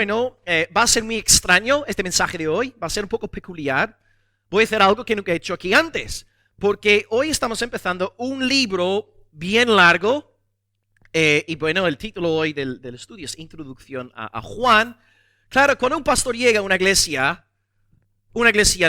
va a ser muy extraño este mensaje de hoy, va a ser un poco peculiar. Voy a hacer algo que nunca he hecho aquí antes, porque hoy estamos empezando un libro bien largo, el título hoy del estudio es Introducción a Juan. Claro, cuando un pastor llega a una iglesia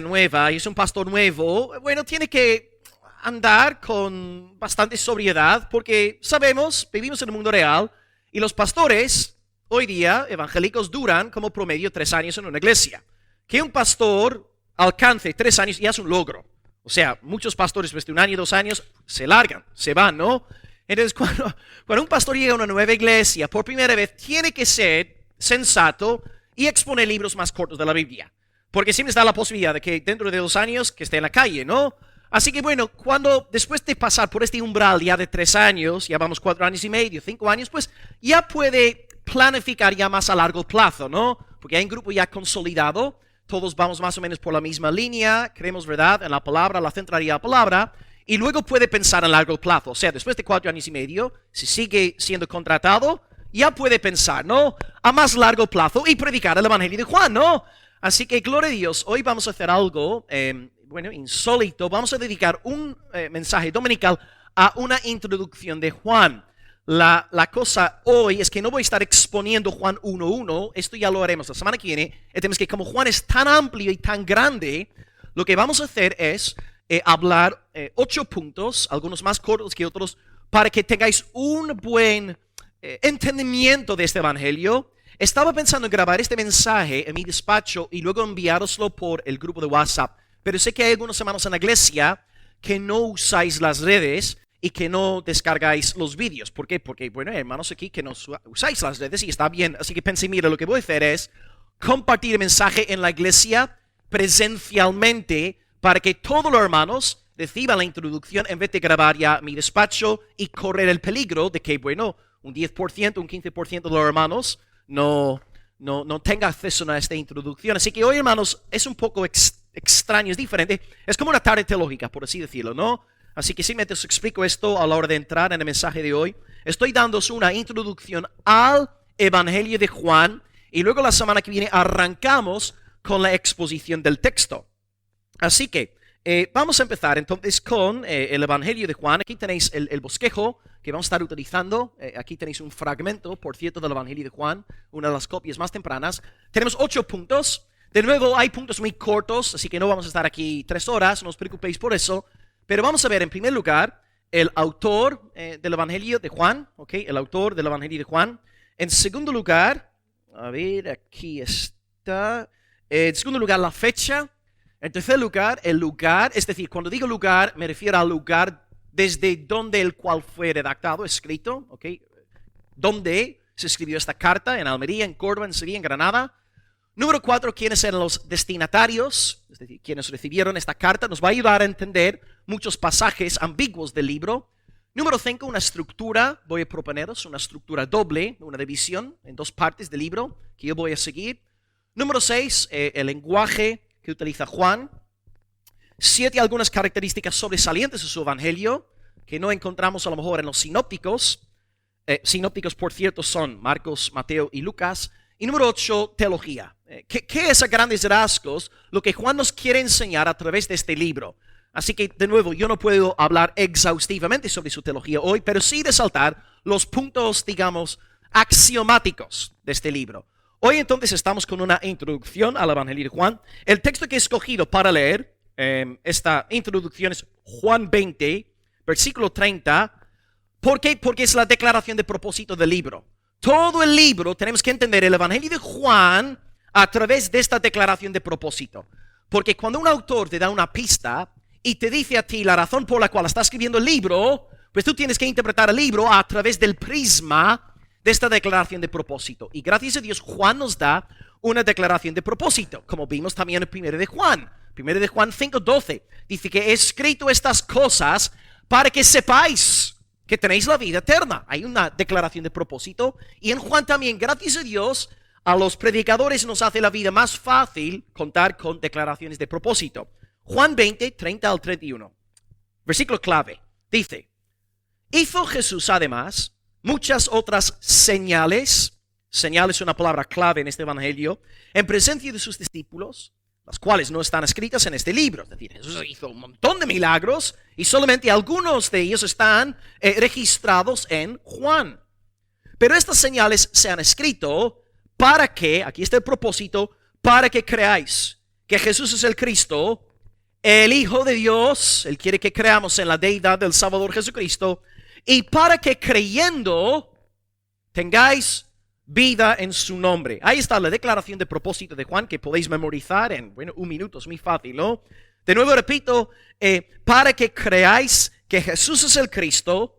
nueva, y es un pastor nuevo, tiene que andar con bastante sobriedad, porque sabemos, vivimos en el mundo real, y los pastores hoy día evangélicos duran como promedio 3 años en una iglesia. Que un pastor alcance 3 años ya es un logro. O sea, muchos pastores después de 1 año, 2 años, se largan, se van, ¿no? Entonces, cuando un pastor llega a una nueva iglesia por primera vez, tiene que ser sensato y exponer libros más cortos de la Biblia. Porque siempre está la posibilidad de que dentro de 2 años que esté en la calle, ¿no? Así que cuando después de pasar por este umbral ya de 3 años, ya vamos 4 años y medio, 5 años, pues ya puede planificar ya más a largo plazo, ¿no? Porque hay un grupo ya consolidado, todos vamos más o menos por la misma línea, creemos, ¿verdad?, en la palabra, la centralidad de la palabra, y luego puede pensar a largo plazo. O sea, después de 4 años y medio, si sigue siendo contratado, ya puede pensar, ¿no?, a más largo plazo y predicar el Evangelio de Juan, ¿no? Así que, gloria a Dios, hoy vamos a hacer algo, insólito. Vamos a dedicar un mensaje dominical a una introducción de Juan. La cosa hoy es que no voy a estar exponiendo Juan 1:1, esto ya lo haremos la semana que viene. El tema es que como Juan es tan amplio y tan grande, lo que vamos a hacer es hablar 8 puntos, algunos más cortos que otros, para que tengáis un buen entendimiento de este evangelio. Estaba pensando en grabar este mensaje en mi despacho y luego enviároslo por el grupo de WhatsApp, pero sé que hay algunos hermanos en la iglesia que no usáis las redes y que no descargáis los vídeos. ¿Por qué? Porque, hay hermanos aquí que no usáis las redes y está bien. Así que pensé, mira, lo que voy a hacer es compartir el mensaje en la iglesia presencialmente para que todos los hermanos reciban la introducción en vez de grabar ya mi despacho y correr el peligro de que, un 10%, un 15% de los hermanos no tenga acceso a esta introducción. Así que hoy, hermanos, es un poco extraño, es diferente. Es como una tarde teológica, por así decirlo, ¿no? Así que simplemente os explico esto a la hora de entrar en el mensaje de hoy. Estoy dándoos una introducción al Evangelio de Juan y luego la semana que viene arrancamos con la exposición del texto. Así que vamos a empezar entonces con el Evangelio de Juan. Aquí tenéis el bosquejo que vamos a estar utilizando. Aquí tenéis un fragmento, por cierto, del Evangelio de Juan, una de las copias más tempranas. Tenemos 8 puntos. De nuevo, hay puntos muy cortos, así que no vamos a estar aquí 3 horas, no os preocupéis por eso. Pero vamos a ver en primer lugar el autor del Evangelio de Juan, el autor del Evangelio de Juan. En segundo lugar, a ver, aquí está. En segundo lugar, la fecha. En tercer lugar, el lugar, es decir, cuando digo lugar, me refiero al lugar desde donde el cual fue redactado, escrito, ¿Dónde se escribió esta carta? En Almería, en Córdoba, en Sevilla, en Granada. Número 4, quiénes eran los destinatarios, es decir, quienes recibieron esta carta. Nos va a ayudar a entender muchos pasajes ambiguos del libro. Número 5, una estructura. Voy a proponeros una estructura doble, una división en 2 partes del libro que yo voy a seguir. Número 6, el lenguaje que utiliza Juan. 7, algunas características sobresalientes de su evangelio que no encontramos a lo mejor en los sinópticos. Sinópticos, por cierto, son Marcos, Mateo y Lucas. Y número 8, teología. ¿Qué es a grandes rasgos lo que Juan nos quiere enseñar a través de este libro? Así que, de nuevo, yo no puedo hablar exhaustivamente sobre su teología hoy, pero sí resaltar los puntos, digamos, axiomáticos de este libro. Hoy entonces estamos con una introducción al Evangelio de Juan. El texto que he escogido para leer esta introducción es Juan 20, versículo 30. ¿Por qué? Porque es la declaración de propósito del libro. Todo el libro tenemos que entender el Evangelio de Juan a través de esta declaración de propósito. Porque cuando un autor te da una pista y te dice a ti la razón por la cual está escribiendo el libro, pues tú tienes que interpretar el libro a través del prisma de esta declaración de propósito. Y gracias a Dios, Juan nos da una declaración de propósito, como vimos también en 1 de Juan. 1 de Juan 5:12 dice que he escrito estas cosas para que sepáis que tenéis la vida eterna. Hay una declaración de propósito. Y en Juan también, gracias a Dios, a los predicadores nos hace la vida más fácil contar con declaraciones de propósito. Juan 20, 30 al 31. Versículo clave. Dice, hizo Jesús además muchas otras señales señal es una palabra clave en este evangelio, en presencia de sus discípulos, las cuales no están escritas en este libro. Es decir, Jesús hizo un montón de milagros y solamente algunos de ellos están registrados en Juan. Pero estas señales se han escrito para que, aquí está el propósito, para que creáis que Jesús es el Cristo, el Hijo de Dios. Él quiere que creamos en la deidad del Salvador Jesucristo, y para que creyendo tengáis vida en su nombre. Ahí está la declaración de propósito de Juan, que podéis memorizar en, un minuto, es muy fácil, ¿no? De nuevo repito, para que creáis que Jesús es el Cristo,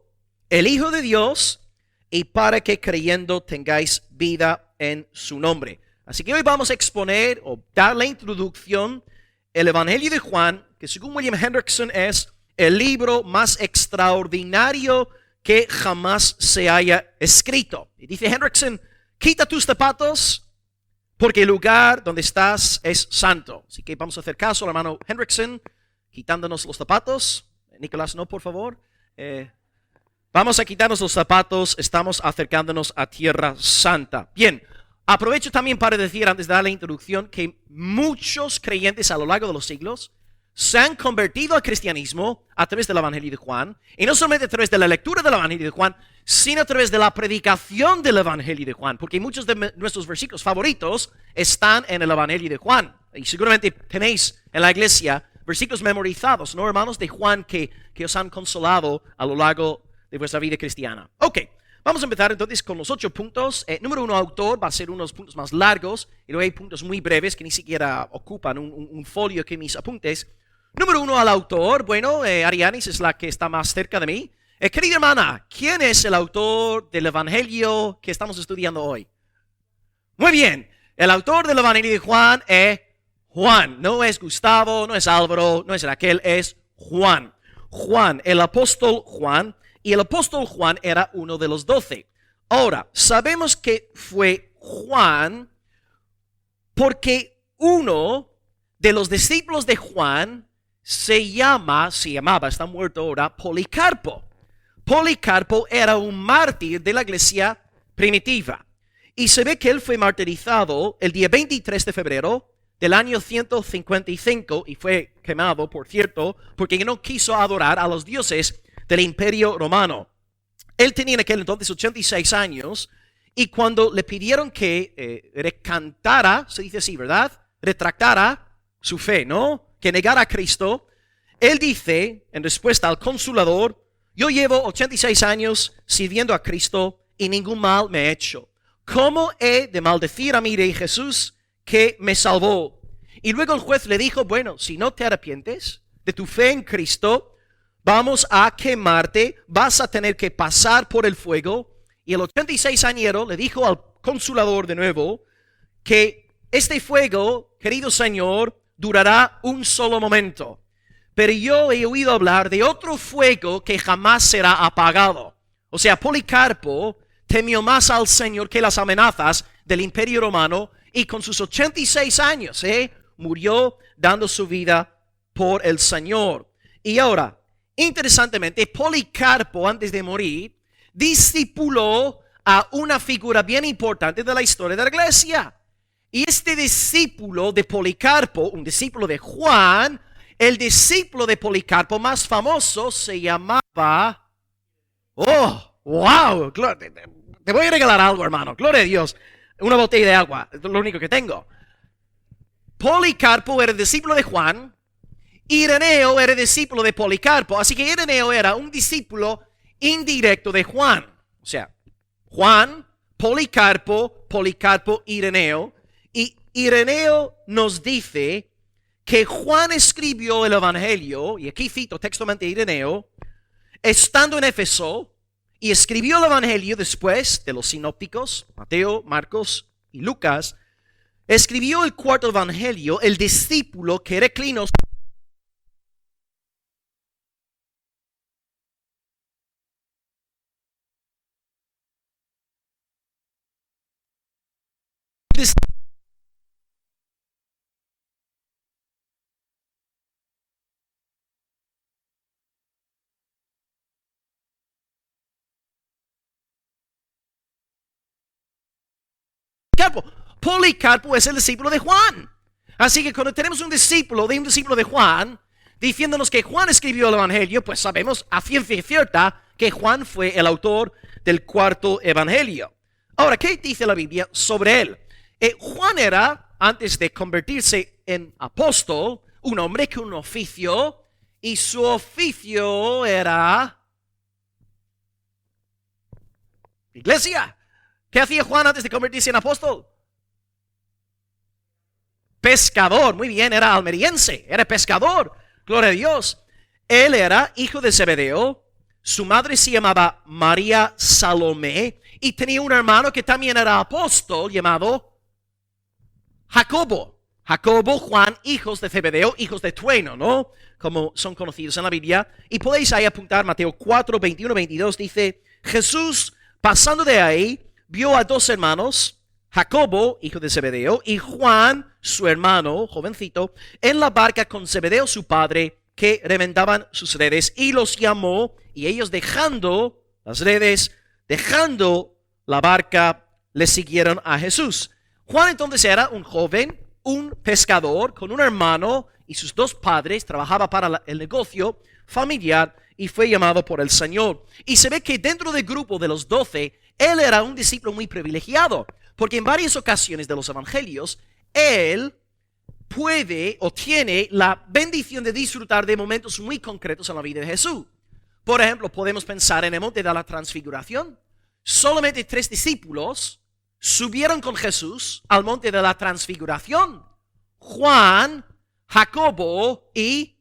el Hijo de Dios, y para que creyendo tengáis vida en su nombre. Así que hoy vamos a exponer o dar la introducción el Evangelio de Juan, que según William Hendrickson es el libro más extraordinario que jamás se haya escrito. Y dice Hendrickson, quita tus zapatos porque el lugar donde estás es santo. Así que vamos a hacer caso al hermano Hendrickson, quitándonos los zapatos. Nicolás, no, por favor. Vamos a quitarnos los zapatos, estamos acercándonos a Tierra Santa. Bien, aprovecho también para decir, antes de dar la introducción, que muchos creyentes a lo largo de los siglos se han convertido al cristianismo a través del Evangelio de Juan, y no solamente a través de la lectura del Evangelio de Juan, sino a través de la predicación del Evangelio de Juan, porque muchos de nuestros versículos favoritos están en el Evangelio de Juan. Y seguramente tenéis en la iglesia versículos memorizados, ¿no, hermanos? De Juan que os han consolado a lo largo de vuestra vida cristiana. Ok, vamos a empezar entonces con los 8 puntos. Número 1, autor, va a ser unos puntos más largos, y luego hay puntos muy breves que ni siquiera ocupan un folio que mis apuntes. Número 1, al autor. Bueno, Arianis es la que está más cerca de mí. Querida hermana, ¿quién es el autor del Evangelio que estamos estudiando hoy? Muy bien, el autor del Evangelio de Juan es Juan. No es Gustavo, no es Álvaro, no es Raquel, es Juan. Juan, el apóstol Juan. Y el apóstol Juan era uno de los 12. Ahora, sabemos que fue Juan porque uno de los discípulos de Juan se llamaba, está muerto ahora, Policarpo. Policarpo era un mártir de la iglesia primitiva. Y se ve que él fue martirizado el día 23 de febrero del año 155 y fue quemado, por cierto, porque no quiso adorar a los dioses del Imperio Romano. Él tenía en aquel entonces 86 años, y cuando le pidieron que recantara, se dice así, ¿verdad? Retractara su fe, ¿no? Que negara a Cristo, él dice, en respuesta al consulador, yo llevo 86 años sirviendo a Cristo y ningún mal me he hecho. ¿Cómo he de maldecir a mi Rey Jesús que me salvó? Y luego el juez le dijo, bueno, si no te arrepientes de tu fe en Cristo, vamos a quemarte, vas a tener que pasar por el fuego. Y el 86-añero le dijo al consulador de nuevo que este fuego, querido Señor, durará un solo momento. Pero yo he oído hablar de otro fuego que jamás será apagado. O sea, Policarpo temió más al Señor que las amenazas del Imperio Romano, y con sus 86 años murió dando su vida por el Señor. Y ahora, interesantemente, Policarpo, antes de morir, discipuló a una figura bien importante de la historia de la iglesia. Y este discípulo de Policarpo, un discípulo de Juan, el discípulo de Policarpo más famoso se llamaba... ¡Oh, wow! Te voy a regalar algo, hermano. Gloria a Dios. Una botella de agua, es lo único que tengo. Policarpo era el discípulo de Juan. Ireneo era discípulo de Policarpo, así que Ireneo era un discípulo indirecto de Juan. O sea, Juan, Policarpo, Policarpo, Ireneo. Y Ireneo nos dice que Juan escribió el Evangelio, y aquí cito textualmente a Ireneo, estando en Éfeso, y escribió el Evangelio después de los sinópticos, Mateo, Marcos y Lucas. Escribió el cuarto Evangelio el discípulo que reclinó Policarpo. Policarpo es el discípulo de Juan. Así que cuando tenemos un discípulo de Juan, diciéndonos que Juan escribió el Evangelio, pues sabemos a ciencia cierta que Juan fue el autor del cuarto Evangelio. Ahora, ¿qué dice la Biblia sobre él? Juan era, antes de convertirse en apóstol, un hombre con un oficio, y su oficio era iglesia. ¿Qué hacía Juan antes de convertirse en apóstol? Pescador, muy bien, era almeriense, era pescador, gloria a Dios. Él era hijo de Zebedeo, su madre se llamaba María Salomé y tenía un hermano que también era apóstol llamado Jacobo. Jacobo, Juan, hijos de Zebedeo, hijos de trueno, ¿no? Como son conocidos en la Biblia. Y podéis ahí apuntar, Mateo 4, 21, 22, dice, Jesús, pasando de ahí, vio a dos hermanos, Jacobo, hijo de Zebedeo, y Juan, su hermano, jovencito, en la barca con Zebedeo, su padre, que remendaban sus redes, y los llamó, y ellos dejando las redes, dejando la barca, le siguieron a Jesús. Juan entonces era un joven, un pescador, con un hermano, y sus dos padres, trabajaba para el negocio familiar, y fue llamado por el Señor. Y se ve que dentro del grupo de los 12, él era un discípulo muy privilegiado, porque en varias ocasiones de los evangelios, él puede o tiene la bendición de disfrutar de momentos muy concretos en la vida de Jesús. Por ejemplo, podemos pensar en el monte de la transfiguración. Solamente 3 discípulos subieron con Jesús al monte de la transfiguración. Juan, Jacobo y,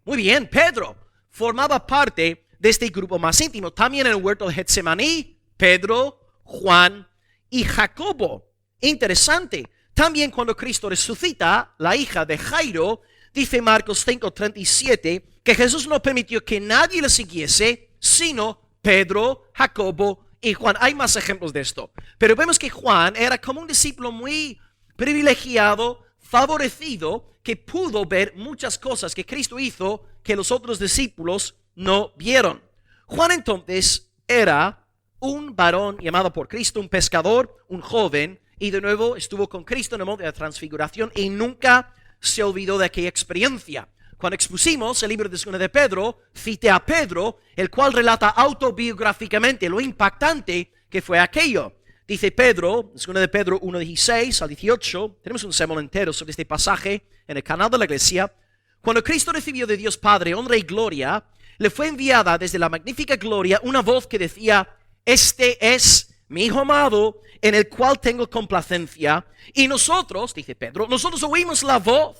muy bien, Pedro. Formaba parte de este grupo más íntimo. También en el huerto de Getsemaní, Pedro, Juan y Jacobo. Interesante. También cuando Cristo resucita, la hija de Jairo, dice Marcos 5:37, que Jesús no permitió que nadie le siguiese, sino Pedro, Jacobo y Juan. Hay más ejemplos de esto. Pero vemos que Juan era como un discípulo muy privilegiado, favorecido, que pudo ver muchas cosas que Cristo hizo que los otros discípulos no vieron. Juan entonces era un varón llamado por Cristo, un pescador, un joven, y de nuevo estuvo con Cristo en el monte de la transfiguración y nunca se olvidó de aquella experiencia. Cuando expusimos el libro de 2 de Pedro, cité a Pedro, el cual relata autobiográficamente lo impactante que fue aquello. Dice Pedro, 2 de Pedro 1:16 al 18, tenemos un sermón entero sobre este pasaje en el canal de la iglesia. Cuando Cristo recibió de Dios Padre honra y gloria, le fue enviada desde la magnífica gloria una voz que decía, este es mi Hijo amado, en el cual tengo complacencia. Y nosotros, dice Pedro, nosotros oímos la voz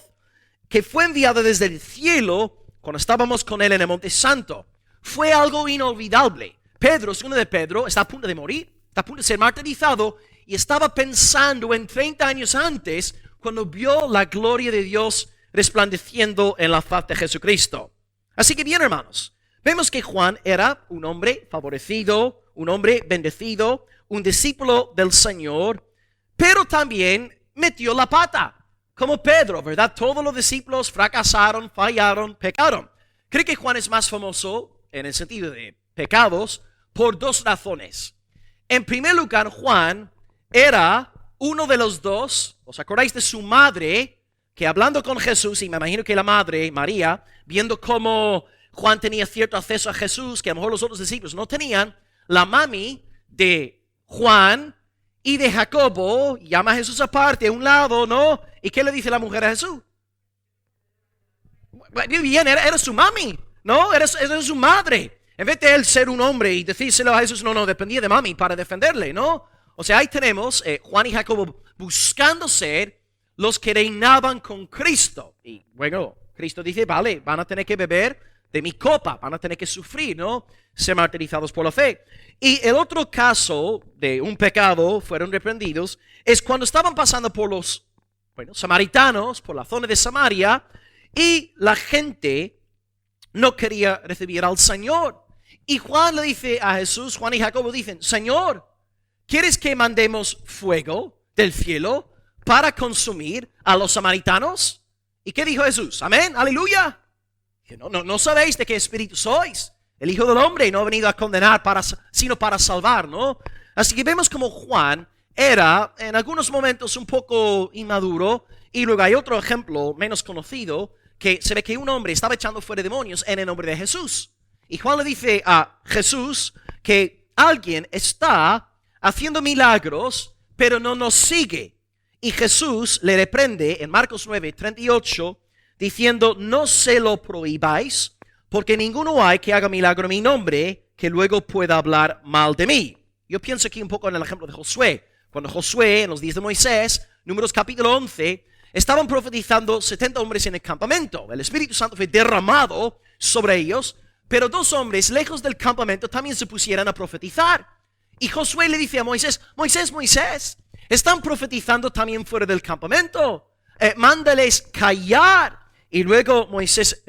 que fue enviada desde el cielo cuando estábamos con él en el Monte Santo. Fue algo inolvidable. Pedro, 2 de Pedro, está a punto de morir, está a punto de ser martirizado y estaba pensando en 30 años antes cuando vio la gloria de Dios resplandeciendo en la faz de Jesucristo. Así que bien, hermanos, vemos que Juan era un hombre favorecido, un hombre bendecido, un discípulo del Señor, pero también metió la pata, como Pedro, ¿verdad? Todos los discípulos fracasaron, fallaron, pecaron. Creo que Juan es más famoso en el sentido de pecados por 2 razones. En primer lugar, Juan era uno de los 2, ¿os acordáis de su madre? Que hablando con Jesús, y me imagino que la madre, María, viendo cómo Juan tenía cierto acceso a Jesús, que a lo mejor los otros discípulos no tenían, la mami de Juan y de Jacobo llama a Jesús aparte, a un lado, ¿no? ¿Y qué le dice la mujer a Jesús? Bien, era su mami, ¿no? Era su madre. En vez de él ser un hombre y decírselo a Jesús, no, dependía de mami para defenderle, ¿no? O sea, ahí tenemos Juan y Jacobo buscando ser los que reinaban con Cristo. Y bueno, Cristo dice, vale, van a tener que beber de mi copa, van a tener que sufrir, ¿no? Ser martirizados por la fe. Y el otro caso de un pecado, fueron reprendidos, es cuando estaban pasando por los, samaritanos, por la zona de Samaria, y la gente no quería recibir al Señor. Y Juan le dice a Jesús, Juan y Jacobo dicen, Señor, ¿quieres que mandemos fuego del cielo para consumir a los samaritanos? ¿Y qué dijo Jesús? Amén, aleluya. No sabéis de qué espíritu sois. El Hijo del Hombre no ha venido a condenar sino para salvar, ¿no? Así que vemos como Juan era en algunos momentos un poco inmaduro. Y luego hay otro ejemplo menos conocido, que se ve que un hombre estaba echando fuera demonios en el nombre de Jesús. Y Juan le dice a Jesús que alguien está haciendo milagros, pero no nos sigue. Y Jesús le reprende en Marcos 9:38, diciendo: no se lo prohibáis, porque ninguno hay que haga milagro en mi nombre, que luego pueda hablar mal de mí. Yo pienso aquí un poco en el ejemplo de Josué. Cuando Josué, en los días de Moisés, Números capítulo 11, estaban profetizando 70 hombres en el campamento. El Espíritu Santo fue derramado sobre ellos, pero 2 hombres lejos del campamento también se pusieron a profetizar. Y Josué le dice a Moisés: Moisés, están profetizando también fuera del campamento. Mándales callar. Y luego Moisés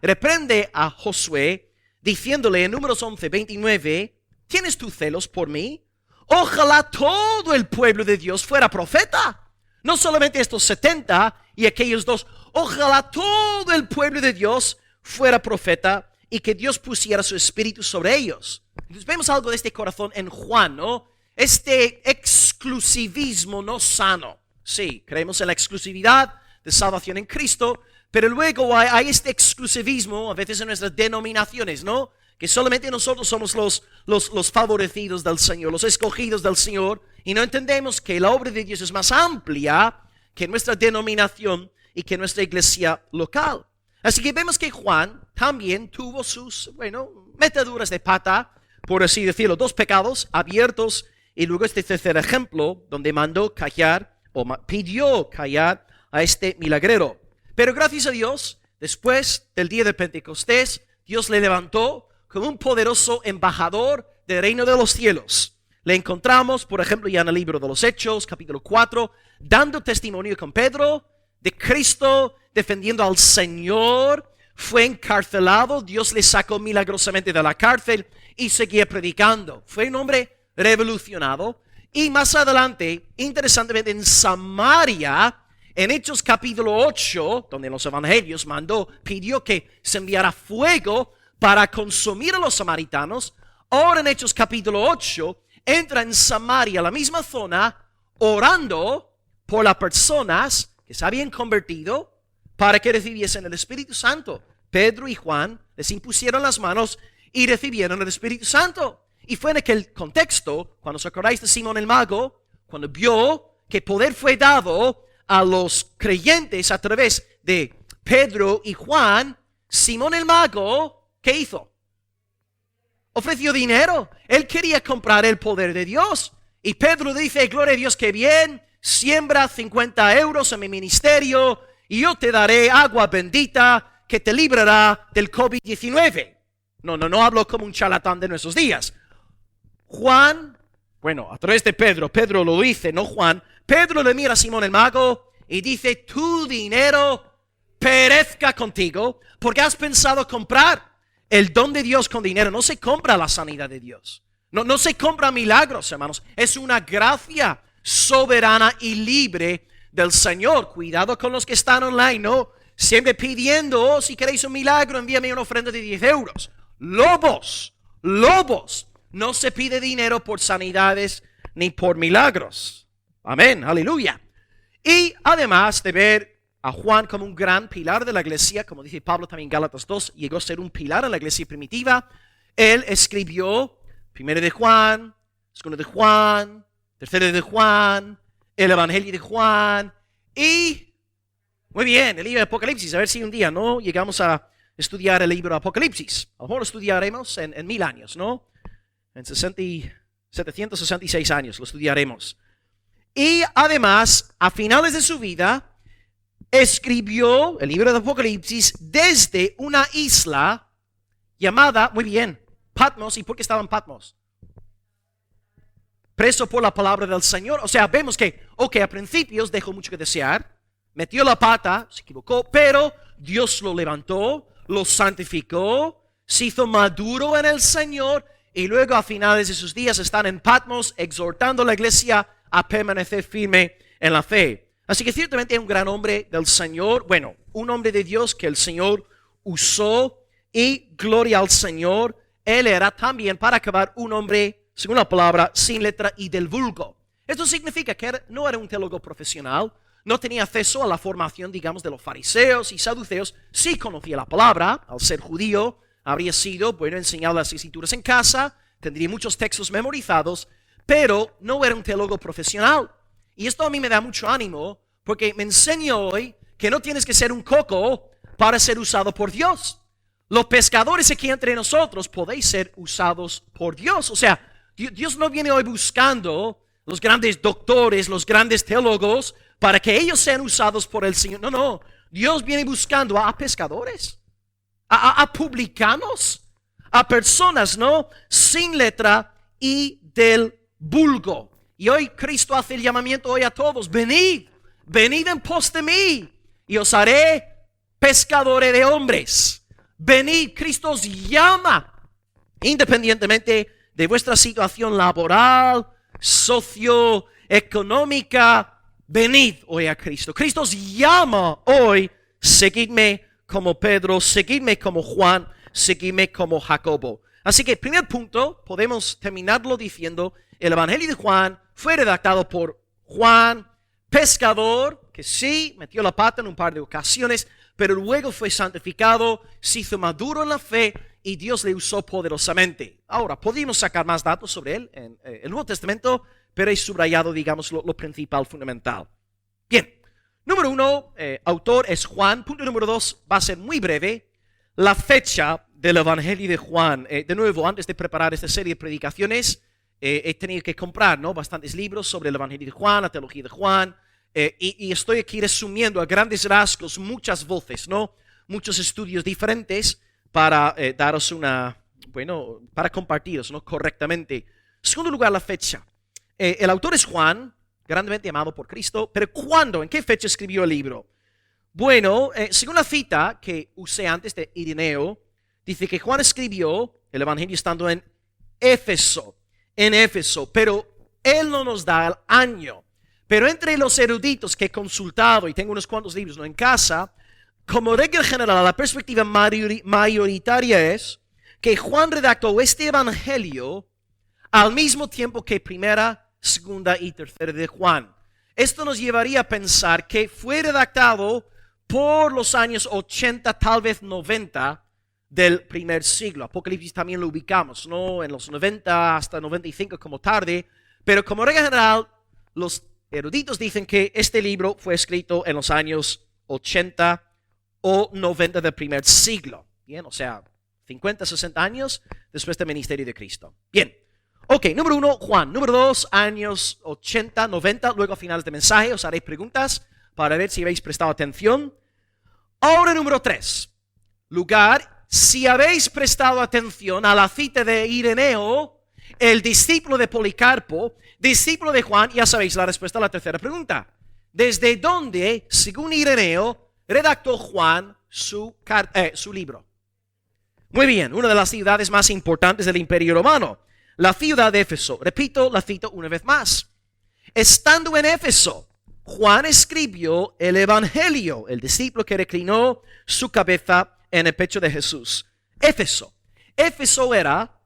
reprende a Josué, diciéndole en Números 11:29, ¿tienes tú celos por mí? Ojalá todo el pueblo de Dios fuera profeta. No solamente estos 70 y aquellos 2. Ojalá todo el pueblo de Dios fuera profeta y que Dios pusiera su espíritu sobre ellos. Entonces vemos algo de este corazón en Juan, ¿no? Este exclusivismo no sano. Sí, creemos en la exclusividad de salvación en Cristo, pero luego hay este exclusivismo a veces en nuestras denominaciones, ¿no? Que solamente nosotros somos los favorecidos del Señor, los escogidos del Señor, y no entendemos que la obra de Dios es más amplia que nuestra denominación y que nuestra iglesia local. Así que vemos que Juan también tuvo sus, metaduras de pata, por así decirlo, 2 pecados abiertos, y luego este tercer ejemplo donde mandó callar o pidió callar a este milagrero. Pero gracias a Dios, después del día de Pentecostés, Dios le levantó como un poderoso embajador del reino de los cielos. Le encontramos, por ejemplo, ya en el libro de los Hechos, capítulo 4, dando testimonio con Pedro de Cristo, defendiendo al Señor. Fue encarcelado, Dios le sacó milagrosamente de la cárcel y seguía predicando. Fue un hombre revolucionado. Y más adelante, interesantemente, en Samaria, en Hechos capítulo 8, donde en los evangelios pidió que se enviara fuego para consumir a los samaritanos. Ahora en Hechos capítulo 8, entra en Samaria, la misma zona, orando por las personas que se habían convertido para que recibiesen el Espíritu Santo. Pedro y Juan les impusieron las manos y recibieron el Espíritu Santo. Y fue en aquel contexto, cuando os acordáis de Simón el mago, cuando vio que poder fue dado a los creyentes a través de Pedro y Juan, Simón el mago, ¿qué hizo? Ofreció dinero. Él quería comprar el poder de Dios. Y Pedro dice: gloria a Dios, que bien, siembra 50 euros en mi ministerio y yo te daré agua bendita que te librará del COVID-19. No hablo como un charlatán de nuestros días. Juan, a través de Pedro lo dice, no Juan. Pedro le mira a Simón el mago y dice: tu dinero perezca contigo, porque has pensado comprar el don de Dios con dinero. No se compra la sanidad de Dios. No se compra milagros, hermanos. Es una gracia soberana y libre del Señor. Cuidado con los que están online, ¿no? Siempre pidiendo: si queréis un milagro, envíame una ofrenda de 10 euros. Lobos. No se pide dinero por sanidades ni por milagros. Amén, aleluya. Y además de ver a Juan como un gran pilar de la iglesia, como dice Pablo también en Gálatas 2, llegó a ser un pilar en la iglesia primitiva. Él escribió 1 de Juan, 2 de Juan, 3 de Juan, el Evangelio de Juan y, muy bien, el libro de Apocalipsis. A ver si un día no llegamos a estudiar el libro de Apocalipsis. A lo mejor lo estudiaremos en 1000 años, ¿no? En 766 años lo estudiaremos. Y además, a finales de su vida, escribió el libro de Apocalipsis desde una isla llamada, muy bien, Patmos. ¿Y por qué estaba en Patmos? Preso por la palabra del Señor. O sea, vemos que, a principios dejó mucho que desear, metió la pata, se equivocó, pero Dios lo levantó, lo santificó, se hizo maduro en el Señor, y luego a finales de sus días están en Patmos exhortando a la iglesia a permanecer firme en la fe. Así que ciertamente es un gran hombre del Señor, un hombre de Dios que el Señor usó, y gloria al Señor. Él era también, para acabar, un hombre, según la palabra, sin letra y del vulgo. Esto significa que no era un teólogo profesional, no tenía acceso a la formación, digamos, de los fariseos y saduceos. Sí conocía la palabra, al ser judío, habría sido, bueno, enseñado las escrituras en casa, tendría muchos textos memorizados, pero no era un teólogo profesional. Y esto a mí me da mucho ánimo, porque me enseña hoy que no tienes que ser un coco para ser usado por Dios. Los pescadores aquí entre nosotros podéis ser usados por Dios. O sea, Dios no viene hoy buscando los grandes doctores, los grandes teólogos, para que ellos sean usados por el Señor. No. Dios viene buscando a pescadores, a publicanos, a personas, ¿no? Sin letra y del vulgo. Y hoy Cristo hace el llamamiento hoy a todos. Venid en pos de mí y os haré pescadores de hombres. Venid, Cristo os llama, independientemente de vuestra situación laboral, socioeconómica. Venid hoy a Cristo. Cristo os llama hoy. Seguidme como Pedro, seguidme como Juan, seguidme como Jacobo. Así que, primer punto, podemos terminarlo diciendo: el Evangelio de Juan fue redactado por Juan, pescador, que sí, metió la pata en un par de ocasiones, pero luego fue santificado, se hizo maduro en la fe y Dios le usó poderosamente. Ahora, podemos sacar más datos sobre él en el Nuevo Testamento, pero he subrayado, digamos, lo principal, fundamental. Bien, número 1, autor es Juan. Punto número 2, va a ser muy breve. La fecha del Evangelio de Juan. De nuevo, antes de preparar esta serie de predicaciones, he tenido que comprar, ¿no?, bastantes libros sobre el Evangelio de Juan, la teología de Juan, y estoy aquí resumiendo a grandes rasgos muchas voces, ¿no?, muchos estudios diferentes para daros para compartiros, ¿no?, correctamente. En segundo lugar, la fecha. El autor es Juan, grandemente amado por Cristo, pero ¿cuándo? ¿En qué fecha escribió el libro? Bueno, según la cita que usé antes de Ireneo, dice que Juan escribió el Evangelio estando en Éfeso, pero él no nos da el año. Pero entre los eruditos que he consultado, y tengo unos cuantos libros, ¿no?, en casa, como regla general, la perspectiva mayoritaria es que Juan redactó este Evangelio al mismo tiempo que primera, segunda y tercera de Juan. Esto nos llevaría a pensar que fue redactado por los años 80, tal vez 90 del primer siglo. Apocalipsis también lo ubicamos, ¿no?, en los 90 hasta 95 como tarde, pero como regla general, los eruditos dicen que este libro fue escrito en los años 80 o 90 del primer siglo. Bien, o sea, 50, 60 años después del ministerio de Cristo. Bien. Ok, número 1, Juan. Número 2, años 80, 90. Luego a finales de mensaje os haré preguntas para ver si habéis prestado atención. Ahora número 3. Lugar, si habéis prestado atención a la cita de Ireneo, el discípulo de Policarpo, discípulo de Juan, ya sabéis la respuesta a la tercera pregunta. ¿Desde dónde, según Ireneo, redactó Juan su libro? Muy bien, una de las ciudades más importantes del Imperio Romano. La ciudad de Éfeso. Repito, la cito una vez más. Estando en Éfeso, Juan escribió el Evangelio, el discípulo que reclinó su cabeza en el pecho de Jesús. Éfeso. Éfeso era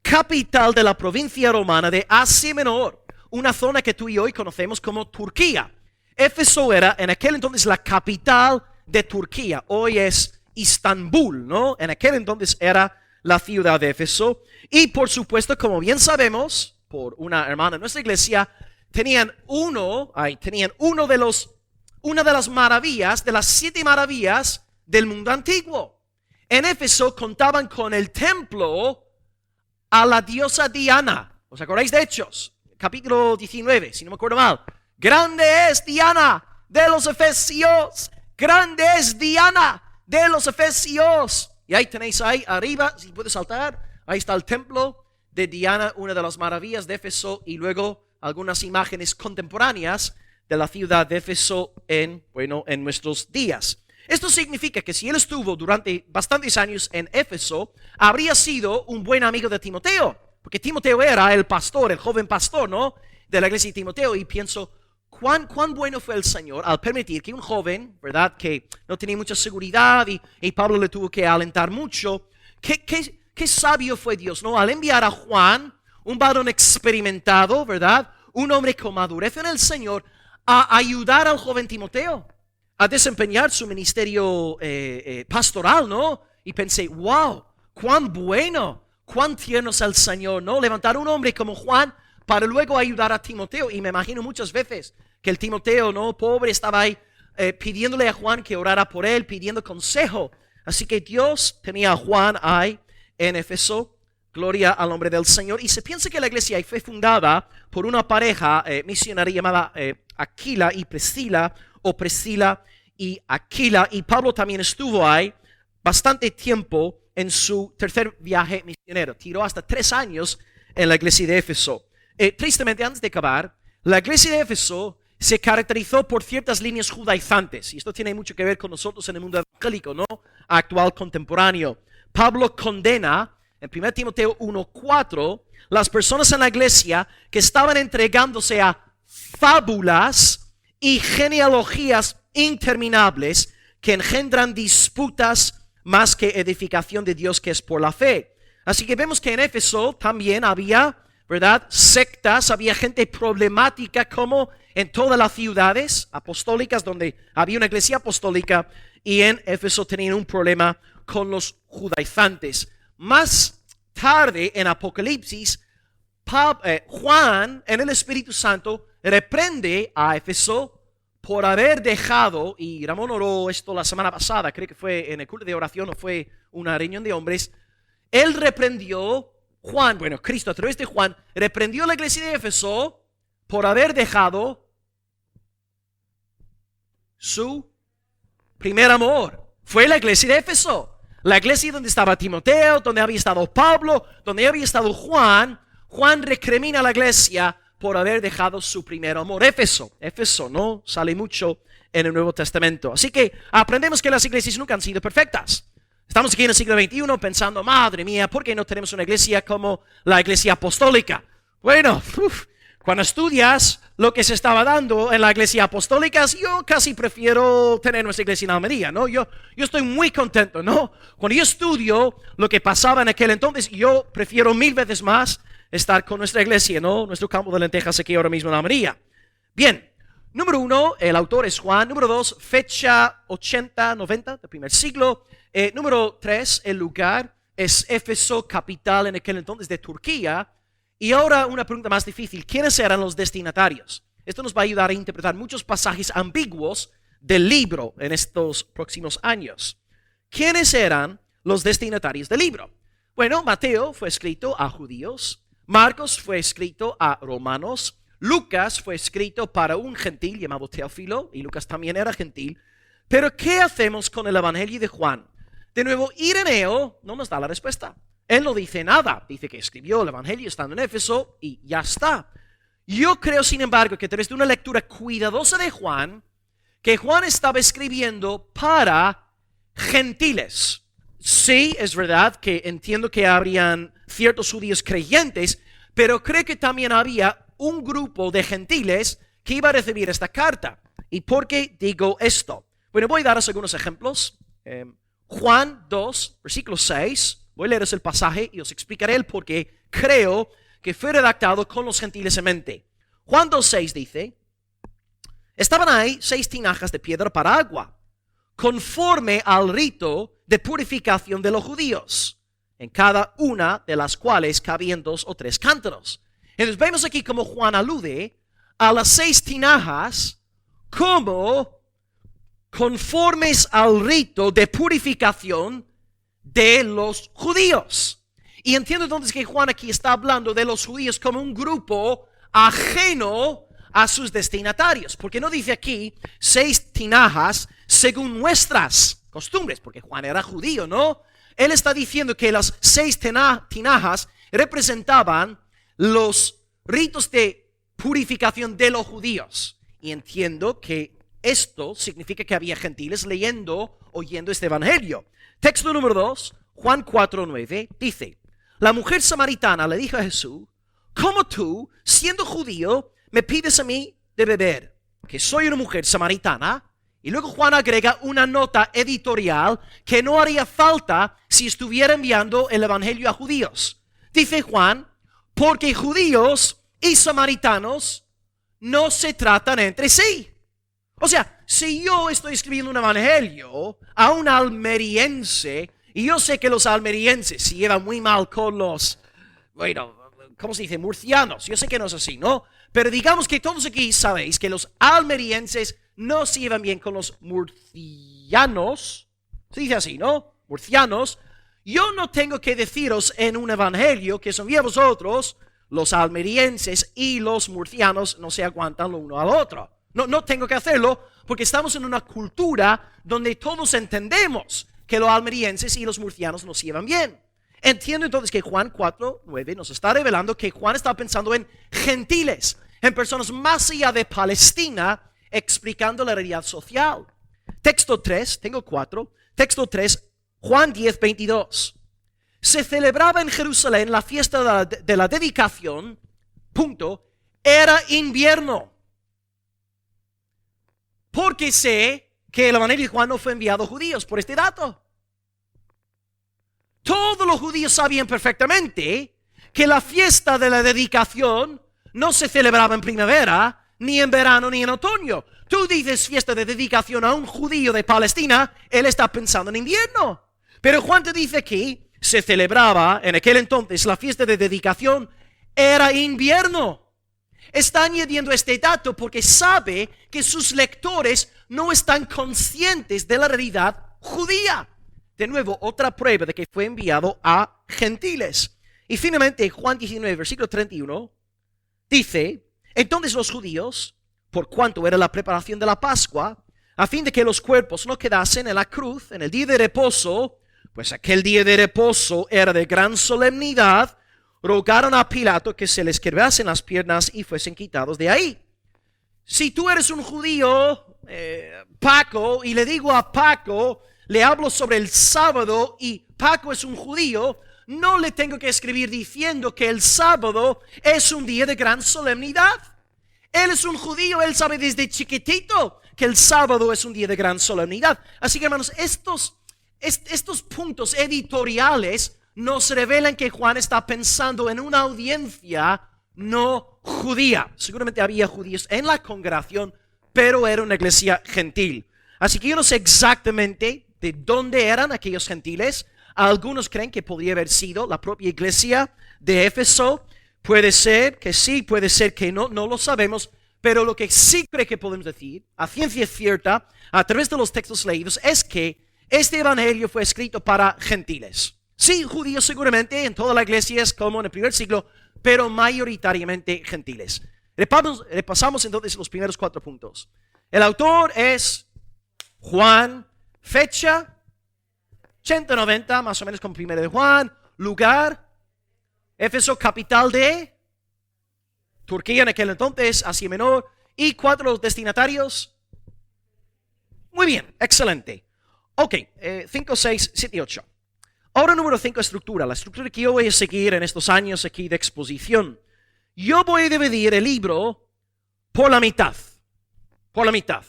capital de la provincia romana de Asia Menor, una zona que tú y hoy conocemos como Turquía. Éfeso era en aquel entonces la capital de Turquía. Hoy es Istambul, ¿no? En aquel entonces era la ciudad de Éfeso. Y por supuesto, como bien sabemos, por una hermana de nuestra iglesia, tenían una de las maravillas, de las 7 maravillas del mundo antiguo. En Éfeso contaban con el templo a la diosa Diana. ¿Os acordáis de Hechos? Capítulo 19, si no me acuerdo mal. Grande es Diana de los Efesios. Grande es Diana de los Efesios. Y ahí tenéis ahí arriba, si puedes saltar, ahí está el templo de Diana, una de las maravillas de Éfeso, y luego algunas imágenes contemporáneas de la ciudad de Éfeso en nuestros días. Esto significa que si él estuvo durante bastantes años en Éfeso, habría sido un buen amigo de Timoteo, porque Timoteo era el pastor, el joven pastor, ¿no?, de la iglesia de Timoteo, y pienso, ¿cuán bueno fue el Señor al permitir que un joven, ¿verdad?, que no tenía mucha seguridad y Pablo le tuvo que alentar mucho? Qué sabio fue Dios, ¿no?, al enviar a Juan, un varón experimentado, ¿verdad?, un hombre con madurez en el Señor, a ayudar al joven Timoteo a desempeñar su ministerio pastoral, ¿no? Y pensé, wow, cuán bueno, cuán tierno es el Señor, ¿no? Levantar un hombre como Juan para luego ayudar a Timoteo. Y me imagino muchas veces que el Timoteo, ¿no? Pobre, estaba ahí pidiéndole a Juan que orara por él, pidiendo consejo. Así que Dios tenía a Juan ahí en Éfeso. Gloria al nombre del Señor. Y se piensa que la iglesia ahí fue fundada por una pareja misionaria llamada Aquila y Priscila, o Priscila y Aquila. Y Pablo también estuvo ahí bastante tiempo en su tercer viaje misionero. Tiró hasta 3 años en la iglesia de Éfeso. Tristemente, antes de acabar, la iglesia de Éfeso se caracterizó por ciertas líneas judaizantes. Y esto tiene mucho que ver con nosotros en el mundo evangélico, ¿no? Actual, contemporáneo. Pablo condena en 1 Timoteo 1:4 las personas en la iglesia que estaban entregándose a fábulas y genealogías interminables que engendran disputas más que edificación de Dios, que es por la fe. Así que vemos que en Éfeso también había, ¿verdad?, sectas, había gente problemática como en todas las ciudades apostólicas donde había una iglesia apostólica, y en Éfeso tenían un problema con los judaizantes. Más tarde en Apocalipsis, Juan en el Espíritu Santo reprende a Éfeso por haber dejado, y Ramón oró esto la semana pasada, creo que fue en el culto de oración o fue una reunión de hombres. Él reprendió, Cristo a través de Juan, reprendió a la iglesia de Éfeso por haber dejado su primer amor. Fue la iglesia de Éfeso. La iglesia donde estaba Timoteo, donde había estado Pablo, donde había estado Juan. Juan recrimina a la iglesia por haber dejado su primer amor. Éfeso no sale mucho en el Nuevo Testamento. Así que aprendemos que las iglesias nunca han sido perfectas. Estamos aquí en el siglo XXI pensando, madre mía, ¿por qué no tenemos una iglesia como la iglesia apostólica? Bueno, cuando estudias lo que se estaba dando en la iglesia apostólica, yo casi prefiero tener nuestra iglesia en Almería, ¿no? Yo estoy muy contento, ¿no? Cuando yo estudio lo que pasaba en aquel entonces, yo prefiero 1000 veces más estar con nuestra iglesia, ¿no? Nuestro campo de lentejas aquí ahora mismo en Almería. Bien, número 1, el autor es Juan. Número 2, fecha 80, 90 del primer siglo. Número 3, el lugar es Éfeso, capital en aquel entonces de Turquía. Y ahora una pregunta más difícil: ¿quiénes eran los destinatarios? Esto nos va a ayudar a interpretar muchos pasajes ambiguos del libro en estos próximos años. ¿Quiénes eran los destinatarios del libro? Bueno, Mateo fue escrito a judíos, Marcos fue escrito a romanos, Lucas fue escrito para un gentil llamado Teófilo, y Lucas también era gentil. Pero ¿qué hacemos con el evangelio de Juan? De nuevo, Ireneo no nos da la respuesta. Él no dice nada, dice que escribió el evangelio estando en Éfeso y ya está. Yo creo, sin embargo, que a través de una lectura cuidadosa de Juan, que Juan estaba escribiendo para gentiles. Sí, es verdad que entiendo que habrían ciertos judíos creyentes, pero creo que también había un grupo de gentiles que iba a recibir esta carta. ¿Y por qué digo esto? Bueno, voy a daros algunos ejemplos. Juan 2, versículo 6. Voy a leeros el pasaje y os explicaré el por qué creo que fue redactado con los gentiles en mente. Juan 2:6 dice: estaban ahí 6 tinajas de piedra para agua, conforme al rito de purificación de los judíos, en cada una de las cuales cabían 2 o 3 cántaros. Entonces vemos aquí como Juan alude a las 6 tinajas como conformes al rito de purificación de los judíos. Y entiendo entonces que Juan aquí está hablando de los judíos como un grupo ajeno a sus destinatarios, porque no dice aquí 6 tinajas según nuestras costumbres, porque Juan era judío, ¿no? Él está diciendo que las 6 tinajas representaban los ritos de purificación de los judíos. Y entiendo que esto significa que había gentiles oyendo este evangelio. Texto número 2, Juan 4:9, dice: la mujer samaritana le dijo a Jesús: ¿cómo tú, siendo judío, me pides a mí de beber, que soy una mujer samaritana? Y luego Juan agrega una nota editorial que no haría falta si estuviera enviando el evangelio a judíos. Dice Juan: porque judíos y samaritanos no se tratan entre sí. O sea, si yo estoy escribiendo un evangelio a un almeriense, y yo sé que los almerienses se llevan muy mal con los, bueno, ¿cómo se dice? Murcianos. Yo sé que no es así, ¿no? Pero digamos que todos aquí sabéis que los almerienses no se llevan bien con los murcianos. Se dice así, ¿no? Murcianos. Yo no tengo que deciros en un evangelio que son bien vosotros, los almerienses y los murcianos no se aguantan lo uno al otro. No tengo que hacerlo porque estamos en una cultura donde todos entendemos que los almerienses y los murcianos no se llevan bien. Entiendo entonces que Juan 4:9 nos está revelando que Juan está pensando en gentiles, en personas más allá de Palestina, explicando la realidad social. Texto 3, tengo 4. Texto 3, Juan 10:22. Se celebraba en Jerusalén la fiesta de la dedicación, era invierno. Porque sé que el evangelio de Juan no fue enviado a judíos por este dato. Todos los judíos sabían perfectamente que la fiesta de la dedicación no se celebraba en primavera, ni en verano, ni en otoño. Tú dices fiesta de dedicación a un judío de Palestina, él está pensando en invierno. Pero Juan te dice que se celebraba en aquel entonces la fiesta de dedicación, era invierno. Está añadiendo este dato porque sabe que sus lectores no están conscientes de la realidad judía. De nuevo, otra prueba de que fue enviado a gentiles. Y finalmente, Juan 19, versículo 31, dice, entonces los judíos, por cuanto era la preparación de la Pascua, a fin de que los cuerpos no quedasen en la cruz en el día de reposo, pues aquel día de reposo era de gran solemnidad, rogaron a Pilato que se les quebrasen las piernas y fuesen quitados de ahí. Si tú eres un judío, Paco, y le digo a Paco, le hablo sobre el sábado y Paco es un judío, no le tengo que escribir diciendo que el sábado es un día de gran solemnidad. Él es un judío, él sabe desde chiquitito que el sábado es un día de gran solemnidad. Así que hermanos, estos puntos editoriales nos revelan que Juan está pensando en una audiencia no judía. Seguramente había judíos en la congregación, pero era una iglesia gentil. Así que yo no sé exactamente de dónde eran aquellos gentiles. Algunos creen que podría haber sido la propia iglesia de Éfeso. Puede ser que sí, puede ser que no lo sabemos. Pero lo que sí creo que podemos decir, a ciencia cierta, a través de los textos leídos, es que este evangelio fue escrito para gentiles. Sí, judíos seguramente, en toda la iglesia es como en el primer siglo, pero mayoritariamente gentiles. Repasamos entonces los primeros 4 puntos. El autor es Juan, fecha 190, más o menos como primero de Juan, lugar, Éfeso, capital de Turquía en aquel entonces, Asia Menor, y 4 los destinatarios. Muy bien, excelente. Ok, 5, 6, 7 y 8. Ahora número 5, estructura. La estructura que yo voy a seguir en estos años aquí de exposición. Yo voy a dividir el libro por la mitad. Por la mitad.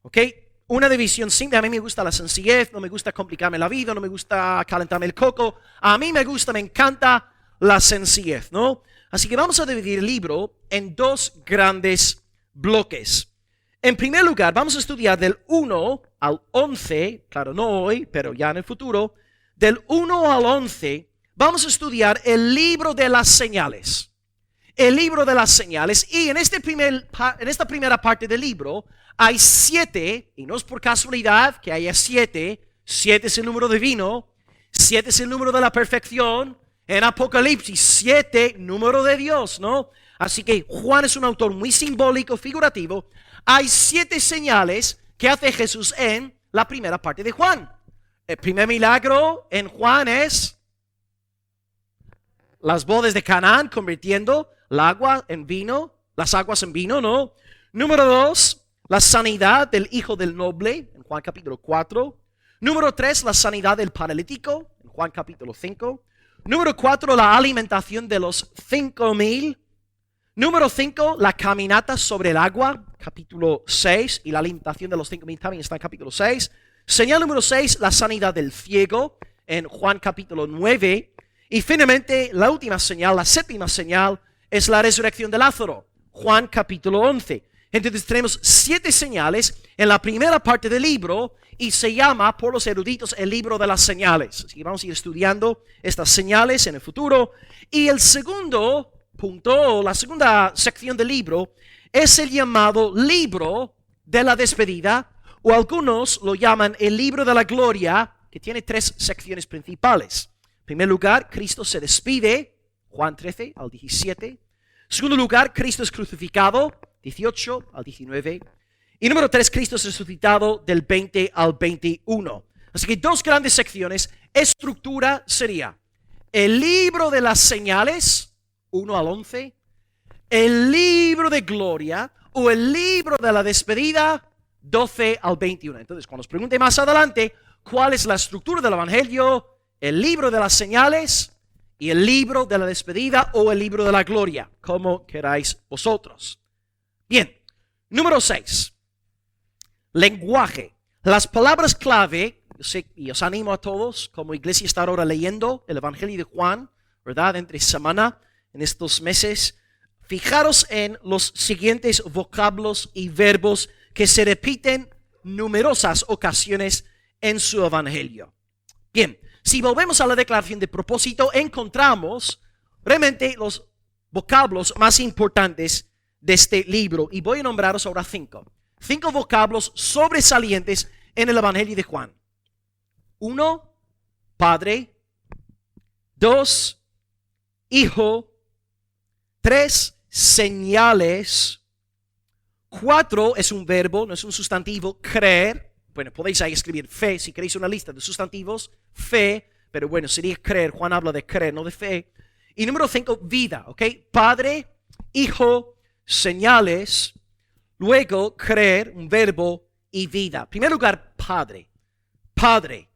¿Ok? Una división simple. A mí me gusta la sencillez, no me gusta complicarme la vida, no me gusta calentarme el coco. A mí me encanta la sencillez, ¿no? Así que vamos a dividir el libro en 2 grandes bloques. En primer lugar, vamos a estudiar del 1 al 11, claro, no hoy, pero ya en el futuro. Del 1 al 11, vamos a estudiar el libro de las señales. El libro de las señales. Y en esta primera parte del libro hay 7, y no es por casualidad que haya 7. 7 es el número divino, 7 es el número de la perfección. En Apocalipsis, 7, número de Dios, ¿no? Así que Juan es un autor muy simbólico, figurativo. Hay 7 señales que hace Jesús en la primera parte de Juan. El primer milagro en Juan es las bodas de Canaán convirtiendo el agua en vino, las aguas en vino, ¿no? Número 2, la sanidad del hijo del noble en Juan capítulo 4. Número 3, la sanidad del paralítico en Juan capítulo 5. Número 4, la alimentación de los 5,000. Número 5, la caminata sobre el agua, capítulo 6, y la alimentación de los 5,000 también está en capítulo 6. Señal número 6, la sanidad del ciego, en Juan capítulo 9. Y finalmente, la última señal, la séptima señal, es la resurrección de Lázaro. Juan capítulo 11. Entonces tenemos 7 señales en la primera parte del libro y se llama por los eruditos el libro de las señales. Así que vamos a ir estudiando estas señales en el futuro. Y el segundo punto, la segunda sección del libro, es el llamado libro de la despedida, o algunos lo llaman el libro de la gloria, que tiene 3 secciones principales. En primer lugar, Cristo se despide, Juan 13 al 17. En segundo lugar, Cristo es crucificado, 18 al 19. Y número 3, Cristo es resucitado del 20 al 21. Así que 2 grandes secciones. Estructura sería el libro de las señales, 1 al 11. El libro de gloria o el libro de la despedida, 12 al 21. Entonces, cuando os pregunte más adelante cuál es la estructura del Evangelio, el libro de las señales y el libro de la despedida o el libro de la gloria, como queráis vosotros. Bien, número 6. Lenguaje. Las palabras clave, yo sé, y os animo a todos, como iglesia, estar ahora leyendo el Evangelio de Juan, ¿verdad? Entre semana, en estos meses. Fijaros en los siguientes vocablos y verbos que se repiten numerosas ocasiones en su Evangelio. Bien, si volvemos a la declaración de propósito, encontramos realmente los vocablos más importantes de este libro. Y voy a nombraros ahora 5. 5 vocablos sobresalientes en el Evangelio de Juan. 1, Padre. 2, Hijo. 3, señales. 4 es un verbo, no es un sustantivo, creer. Bueno, podéis ahí escribir fe, si queréis una lista de sustantivos, fe, pero bueno, sería creer. Juan habla de creer, no de fe. Y número 5, vida, ¿ok? Padre, Hijo, señales, luego creer, un verbo, y vida. En primer lugar, Padre. Padre.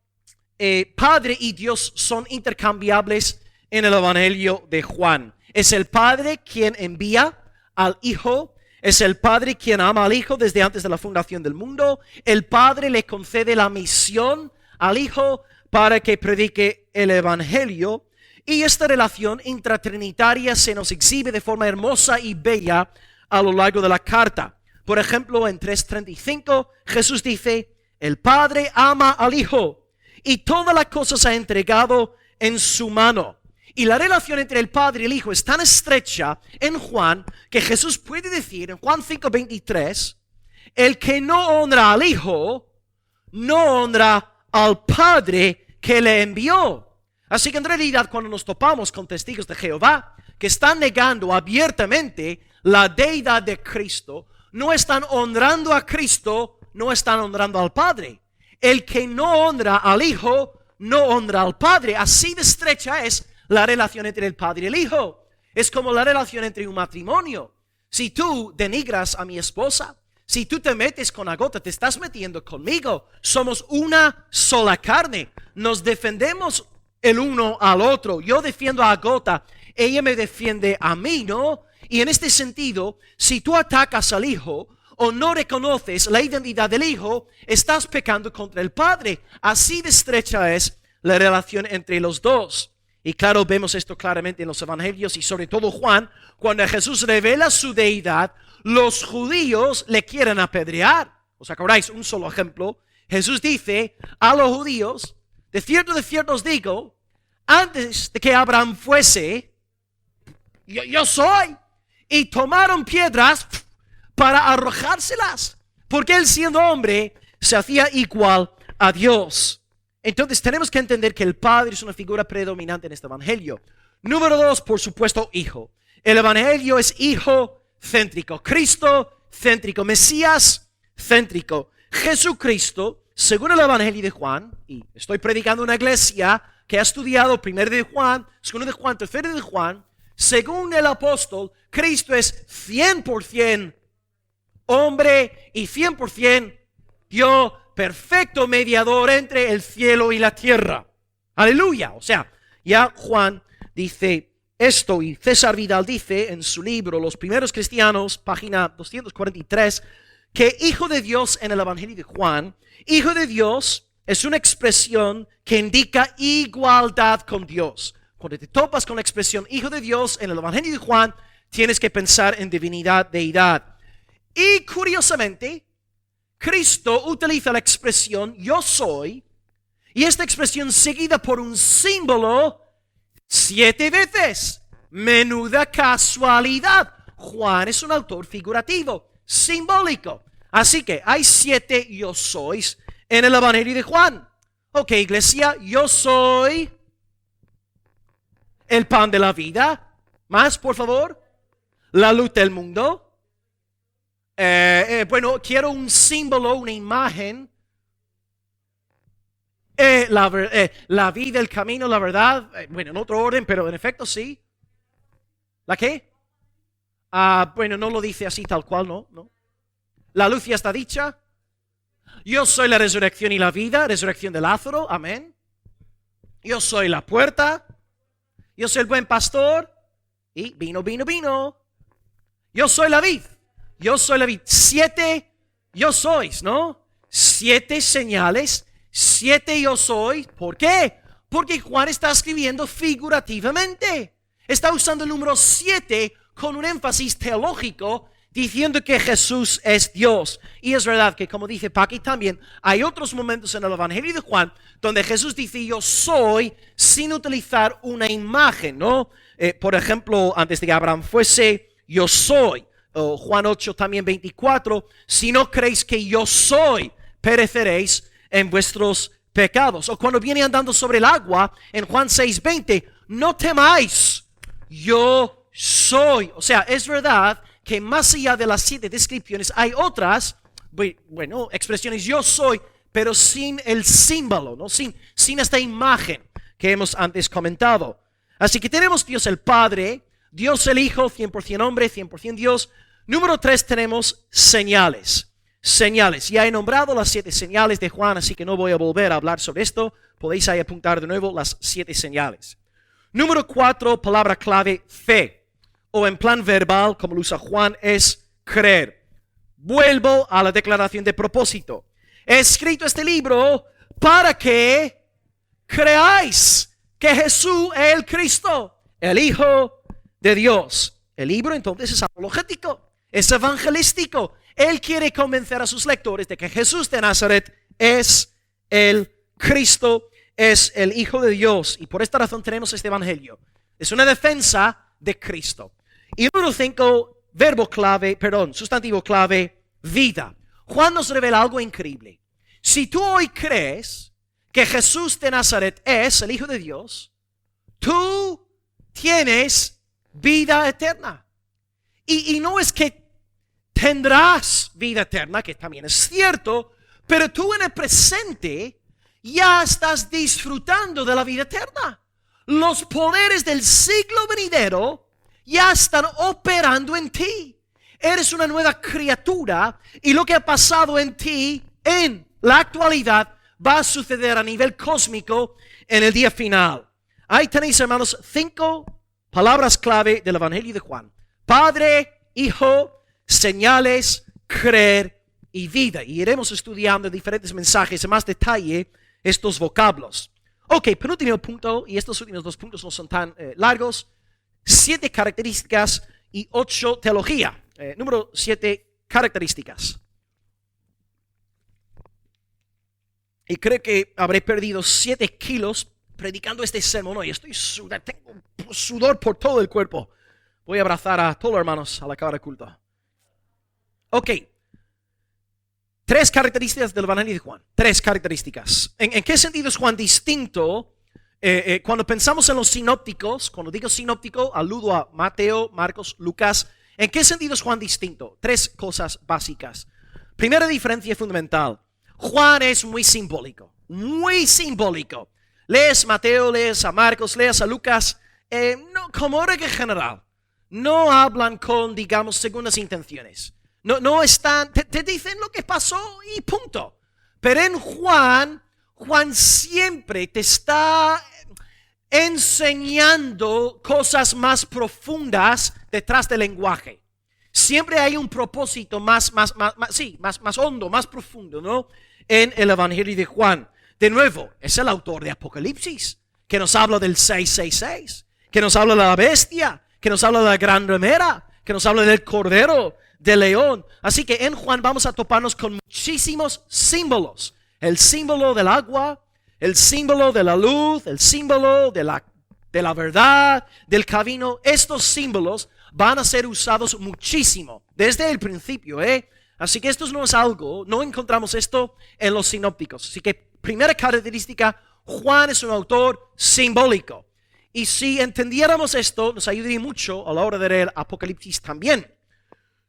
Padre y Dios son intercambiables en el Evangelio de Juan. Es el Padre quien envía al Hijo. Es el Padre quien ama al Hijo desde antes de la fundación del mundo. El Padre le concede la misión al Hijo para que predique el Evangelio. Y esta relación intratrinitaria se nos exhibe de forma hermosa y bella a lo largo de la carta. Por ejemplo, en 3:35, Jesús dice, el Padre ama al Hijo y todas las cosas ha entregado en su mano. Y la relación entre el Padre y el Hijo es tan estrecha en Juan que Jesús puede decir en Juan 5:23, el que no honra al Hijo, no honra al Padre que le envió. Así que en realidad cuando nos topamos con testigos de Jehová que están negando abiertamente la deidad de Cristo, no están honrando a Cristo, no están honrando al Padre. El que no honra al Hijo, no honra al Padre. Así de estrecha es la relación entre el Padre y el Hijo. Es como la relación entre un matrimonio. Si tú denigras a mi esposa, si tú te metes con Agota, te estás metiendo conmigo. Somos una sola carne. Nos defendemos el uno al otro. Yo defiendo a Agota, ella me defiende a mí, ¿no? Y en este sentido, si tú atacas al Hijo o no reconoces la identidad del Hijo, estás pecando contra el Padre. Así de estrecha es la relación entre los dos. Y claro, vemos esto claramente en los evangelios y sobre todo Juan, cuando Jesús revela su deidad, los judíos le quieren apedrear. ¿Os acordáis? Un solo ejemplo. Jesús dice a los judíos, de cierto os digo, antes de que Abraham fuese, yo soy. Y tomaron piedras para arrojárselas, porque él siendo hombre se hacía igual a Dios. Entonces tenemos que entender que el Padre es una figura predominante en este evangelio. Número 2, por supuesto, Hijo. El evangelio es hijo céntrico, Cristo céntrico, Mesías céntrico. Jesucristo, según el evangelio de Juan, y estoy predicando una iglesia que ha estudiado primero de Juan, segundo de Juan, tercero de Juan, según el apóstol, Cristo es 100% hombre y 100% Dios, perfecto mediador entre el cielo y la tierra. Aleluya. O sea, ya Juan dice esto y César Vidal dice en su libro Los primeros cristianos, página 243, que hijo de Dios en el evangelio de Juan, hijo de Dios es una expresión que indica igualdad con Dios. Cuando te topas con la expresión hijo de Dios en el evangelio de Juan, tienes que pensar en divinidad, deidad. Y curiosamente, Cristo utiliza la expresión yo soy, y esta expresión seguida por un símbolo 7 veces. Menuda casualidad. Juan es un autor figurativo, simbólico. Así que hay 7 yo sois en el Evangelio de Juan. Ok, iglesia, yo soy el pan de la vida. Más, por favor. La luz del mundo. Bueno, quiero un símbolo, una imagen. La vida, el camino, la verdad. Bueno, en otro orden, pero en efecto sí. ¿La qué? Bueno, no lo dice así tal cual, ¿no? La luz ya está dicha. Yo soy la resurrección y la vida, resurrección de Lázaro, amén. Yo soy la puerta. Yo soy el buen pastor. Y vino. Yo soy la vid. Yo soy la vid. 7 yo sois, ¿no? 7 señales, 7 yo soy. ¿Por qué? Porque Juan está escribiendo figurativamente. Está usando el número 7 con un énfasis teológico, diciendo que Jesús es Dios. Y es verdad que, como dice Paqui también, hay otros momentos en el Evangelio de Juan donde Jesús dice yo soy sin utilizar una imagen, ¿no? Por ejemplo, antes de que Abraham fuese, yo soy. Juan 8 también 24, si no creéis que yo soy, pereceréis en vuestros pecados. O cuando viene andando sobre el agua, en Juan 6:20, no temáis, yo soy. O sea, es verdad que más allá de las 7 descripciones hay otras, bueno, expresiones yo soy, pero sin el símbolo, ¿no? Sin esta imagen que hemos antes comentado. Así que tenemos Dios el Padre, Dios el Hijo, 100% hombre, 100% Dios. Número 3 tenemos señales. Señales. Ya he nombrado las 7 señales de Juan, así que no voy a volver a hablar sobre esto. Podéis ahí apuntar de nuevo las 7 señales. Número 4, palabra clave, fe. O en plan verbal, como lo usa Juan, es creer. Vuelvo a la declaración de propósito. He escrito este libro para que creáis que Jesús es el Cristo, el Hijo de Dios. El libro entonces es apologético, es evangelístico. Él quiere convencer a sus lectores de que Jesús de Nazaret es el Cristo, es el Hijo de Dios. Y por esta razón tenemos este evangelio. Es una defensa de Cristo. Y número 5, sustantivo clave, vida. Juan nos revela algo increíble. Si tú hoy crees que Jesús de Nazaret es el Hijo de Dios, tú tienes vida eterna. Y no es que tendrás vida eterna, que también es cierto, pero tú en el presente ya estás disfrutando de la vida eterna. Los poderes del siglo venidero ya están operando en ti. Eres una nueva criatura y lo que ha pasado en ti en la actualidad va a suceder a nivel cósmico en el día final. Ahí tenéis, hermanos, 5 palabras clave del Evangelio de Juan. Padre, Hijo, señales, creer y vida. Y iremos estudiando en diferentes mensajes en más detalle estos vocablos. Ok, penúltimo punto, y estos últimos 2 puntos no son tan largos. 7 características y 8 teología. Número 7, características. Y creo que habré perdido 7 kilos predicando este sermón hoy. Estoy sudando, tengo sudor por todo el cuerpo. Voy a abrazar a todos los hermanos a la cámara culta. Ok. 3 características del Evangelio de Juan. 3 características. ¿En qué sentido es Juan distinto? Cuando pensamos en los sinópticos, cuando digo sinóptico, aludo a Mateo, Marcos, Lucas. ¿En qué sentido es Juan distinto? 3 cosas básicas. Primera diferencia fundamental. Juan es muy simbólico. Muy simbólico. Lees Mateo, lees a Marcos, lees a Lucas. No, como regla general, no hablan con, digamos, segundas intenciones. No están, te dicen lo que pasó y punto. Pero en Juan siempre te está enseñando cosas más profundas detrás del lenguaje. Siempre hay un propósito más hondo, más profundo, ¿no? En el Evangelio de Juan. De nuevo, es el autor de Apocalipsis, que nos habla del 666, que nos habla de la bestia, que nos habla de la gran ramera, que nos habla del cordero, del león. Así que en Juan vamos a toparnos con muchísimos símbolos. El símbolo del agua, el símbolo de la luz, el símbolo de la verdad, del camino. Estos símbolos van a ser usados muchísimo desde el principio, Así que esto no es algo, no encontramos esto en los sinópticos. Así que primera característica, Juan es un autor simbólico. Y si entendiéramos esto, nos ayudaría mucho a la hora de leer Apocalipsis también.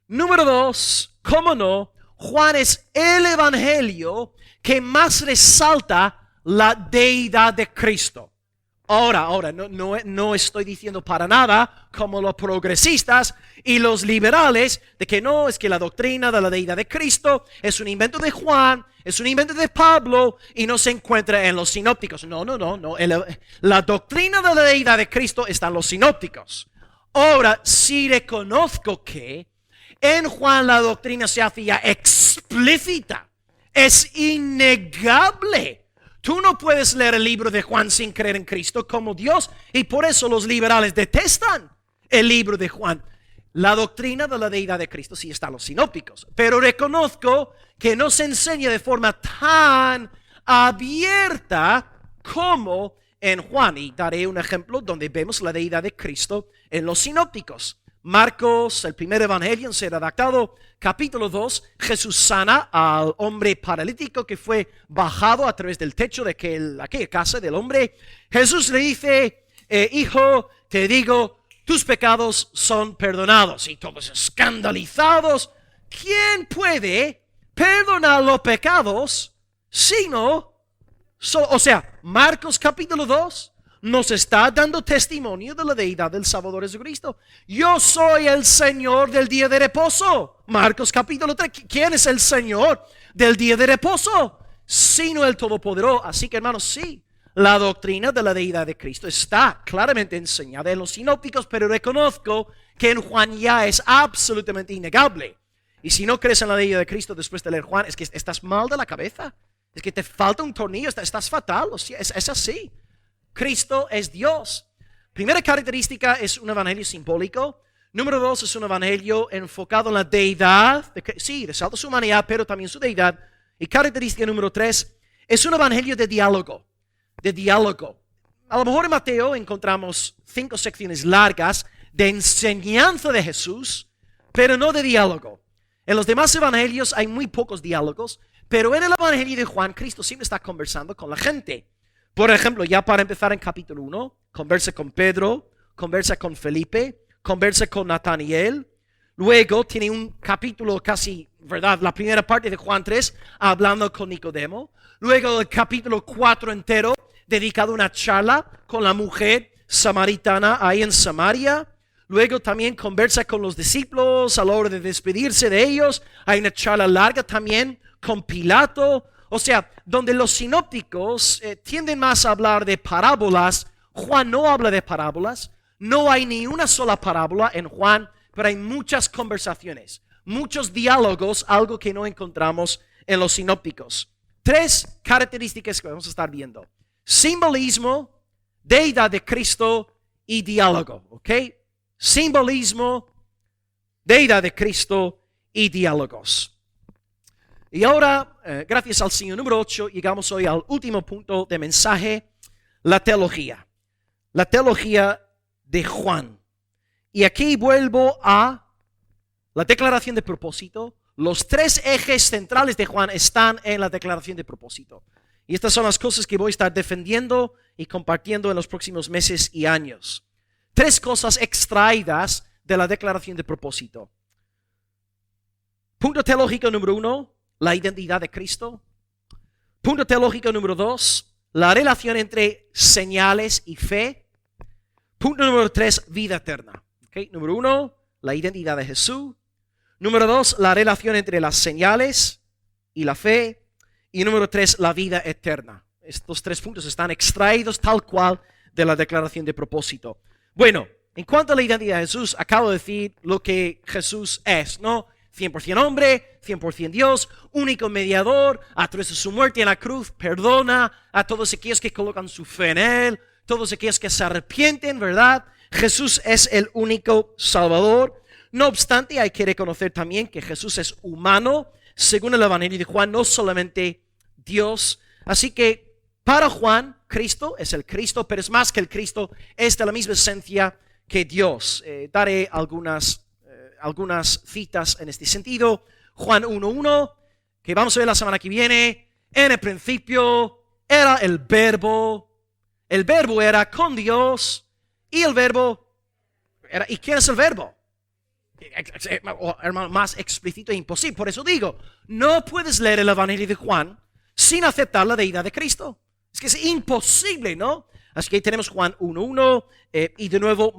Número 2, cómo no, Juan es el evangelio que más resalta la deidad de Cristo. Ahora, no estoy diciendo para nada, como los progresistas y los liberales, de que no, es que la doctrina de la deidad de Cristo es un invento de Juan, es un invento de Pablo y no se encuentra en los sinópticos. No. La doctrina de la deidad de Cristo está en los sinópticos. Ahora, sí reconozco que en Juan la doctrina se hacía explícita, es innegable. Tú no puedes leer el libro de Juan sin creer en Cristo como Dios, y por eso los liberales detestan el libro de Juan. La doctrina de la deidad de Cristo sí está en los sinópticos, pero reconozco que no se enseña de forma tan abierta como en Juan, y daré un ejemplo donde vemos la deidad de Cristo en los sinópticos. Marcos, el primer evangelio en ser redactado, capítulo 2, Jesús sana al hombre paralítico que fue bajado a través del techo de aquella casa del hombre. Jesús le dice, hijo, te digo, tus pecados son perdonados. Y todos escandalizados, ¿quién puede perdonar los pecados sino? Marcos capítulo 2 nos está dando testimonio de la deidad del Salvador Jesucristo. Yo soy el Señor del día de reposo. Marcos capítulo 3. ¿Quién es el Señor del día de reposo? Sino el Todopoderoso. Así que, hermanos, sí, la doctrina de la deidad de Cristo está claramente enseñada en los sinópticos, pero reconozco que en Juan ya es absolutamente innegable. Y si no crees en la deidad de Cristo después de leer Juan, es que estás mal de la cabeza. Es que te falta un tornillo, estás fatal. O sea, es así. Cristo es Dios. Primera característica es un evangelio simbólico. Número 2 es un evangelio enfocado en la deidad. Sí, resalta su humanidad, pero también su deidad. Y característica número 3 es un evangelio de diálogo. A lo mejor en Mateo encontramos 5 secciones largas de enseñanza de Jesús, pero no de diálogo. En los demás evangelios hay muy pocos diálogos, pero en el evangelio de Juan, Cristo siempre está conversando con la gente. Por ejemplo, ya para empezar en capítulo 1, conversa con Pedro, conversa con Felipe, conversa con Nataniel. Luego tiene un capítulo casi, ¿verdad? La primera parte de Juan 3, hablando con Nicodemo. Luego el capítulo 4 entero, dedicado a una charla con la mujer samaritana ahí en Samaria. Luego también conversa con los discípulos a la hora de despedirse de ellos. Hay una charla larga también con Pilato. O sea, donde los sinópticos tienden más a hablar de parábolas, Juan no habla de parábolas. No hay ni una sola parábola en Juan, pero hay muchas conversaciones, muchos diálogos, algo que no encontramos en los sinópticos. 3 características que vamos a estar viendo: simbolismo, deidad de Cristo y diálogo. ¿Ok? Simbolismo, deidad de Cristo y diálogos. Y ahora, gracias al Señor, número 8, llegamos hoy al último punto de mensaje, la teología. La teología de Juan. Y aquí vuelvo a la declaración de propósito. Los 3 ejes centrales de Juan están en la declaración de propósito. Y estas son las cosas que voy a estar defendiendo y compartiendo en los próximos meses y años. 3 cosas extraídas de la declaración de propósito. Punto teológico número 1. La identidad de Cristo. Punto teológico número 2, la relación entre señales y fe. Punto número 3, vida eterna. ¿Okay? Número 1, la identidad de Jesús. Número 2, la relación entre las señales y la fe. Y número 3, la vida eterna. Estos 3 puntos están extraídos tal cual de la declaración de propósito. Bueno, en cuanto a la identidad de Jesús, acabo de decir lo que Jesús es, ¿no? 100% hombre, 100% Dios, único mediador, a través de su muerte en la cruz, perdona a todos aquellos que colocan su fe en Él, todos aquellos que se arrepienten, ¿verdad? Jesús es el único Salvador. No obstante, hay que reconocer también que Jesús es humano, según el Evangelio de Juan, no solamente Dios. Así que para Juan, Cristo es el Cristo, pero es más que el Cristo, es de la misma esencia que Dios. Daré algunas citas en este sentido. Juan 1:1, que vamos a ver la semana que viene. En el principio era el verbo era con Dios, y el verbo era, ¿y quién es el verbo? Hermano, más explícito e imposible. Por eso digo, no puedes leer el Evangelio de Juan sin aceptar la deidad de Cristo. Es que es imposible, ¿no? Así que tenemos Juan 1:1 y de nuevo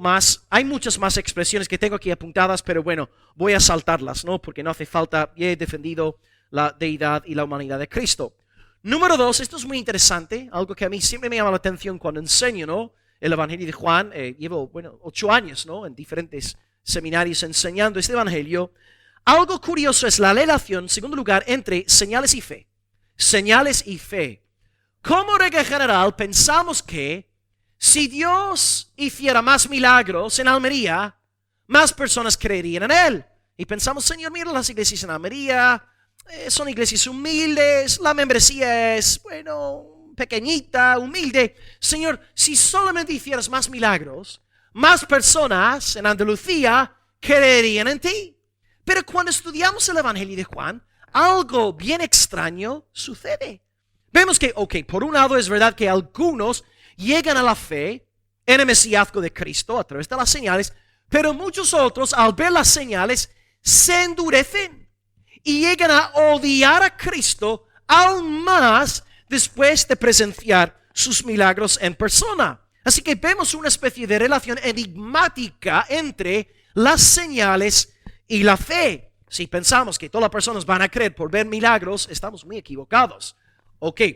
hay muchas más expresiones que tengo aquí apuntadas, pero bueno, voy a saltarlas, ¿no? Porque no hace falta, ya he defendido la deidad y la humanidad de Cristo. Número 2, esto es muy interesante, algo que a mí siempre me llama la atención cuando enseño, ¿no? El Evangelio de Juan. Llevo, 8 años, ¿no? En diferentes seminarios enseñando este Evangelio. Algo curioso es la relación, en segundo lugar, entre señales y fe. Señales y fe. Como regla general, pensamos que si Dios hiciera más milagros en Almería, más personas creerían en Él. Y pensamos, Señor, mira las iglesias en Almería, son iglesias humildes, la membresía es, pequeñita, humilde. Señor, si solamente hicieras más milagros, más personas en Andalucía creerían en ti. Pero cuando estudiamos el Evangelio de Juan, algo bien extraño sucede. Vemos que, por un lado es verdad que algunos llegan a la fe en el mesíasgo de Cristo a través de las señales, pero muchos otros, al ver las señales, se endurecen y llegan a odiar a Cristo aún más después de presenciar sus milagros en persona. Así que vemos una especie de relación enigmática entre las señales y la fe. Si pensamos que todas las personas van a creer por ver milagros, estamos muy equivocados.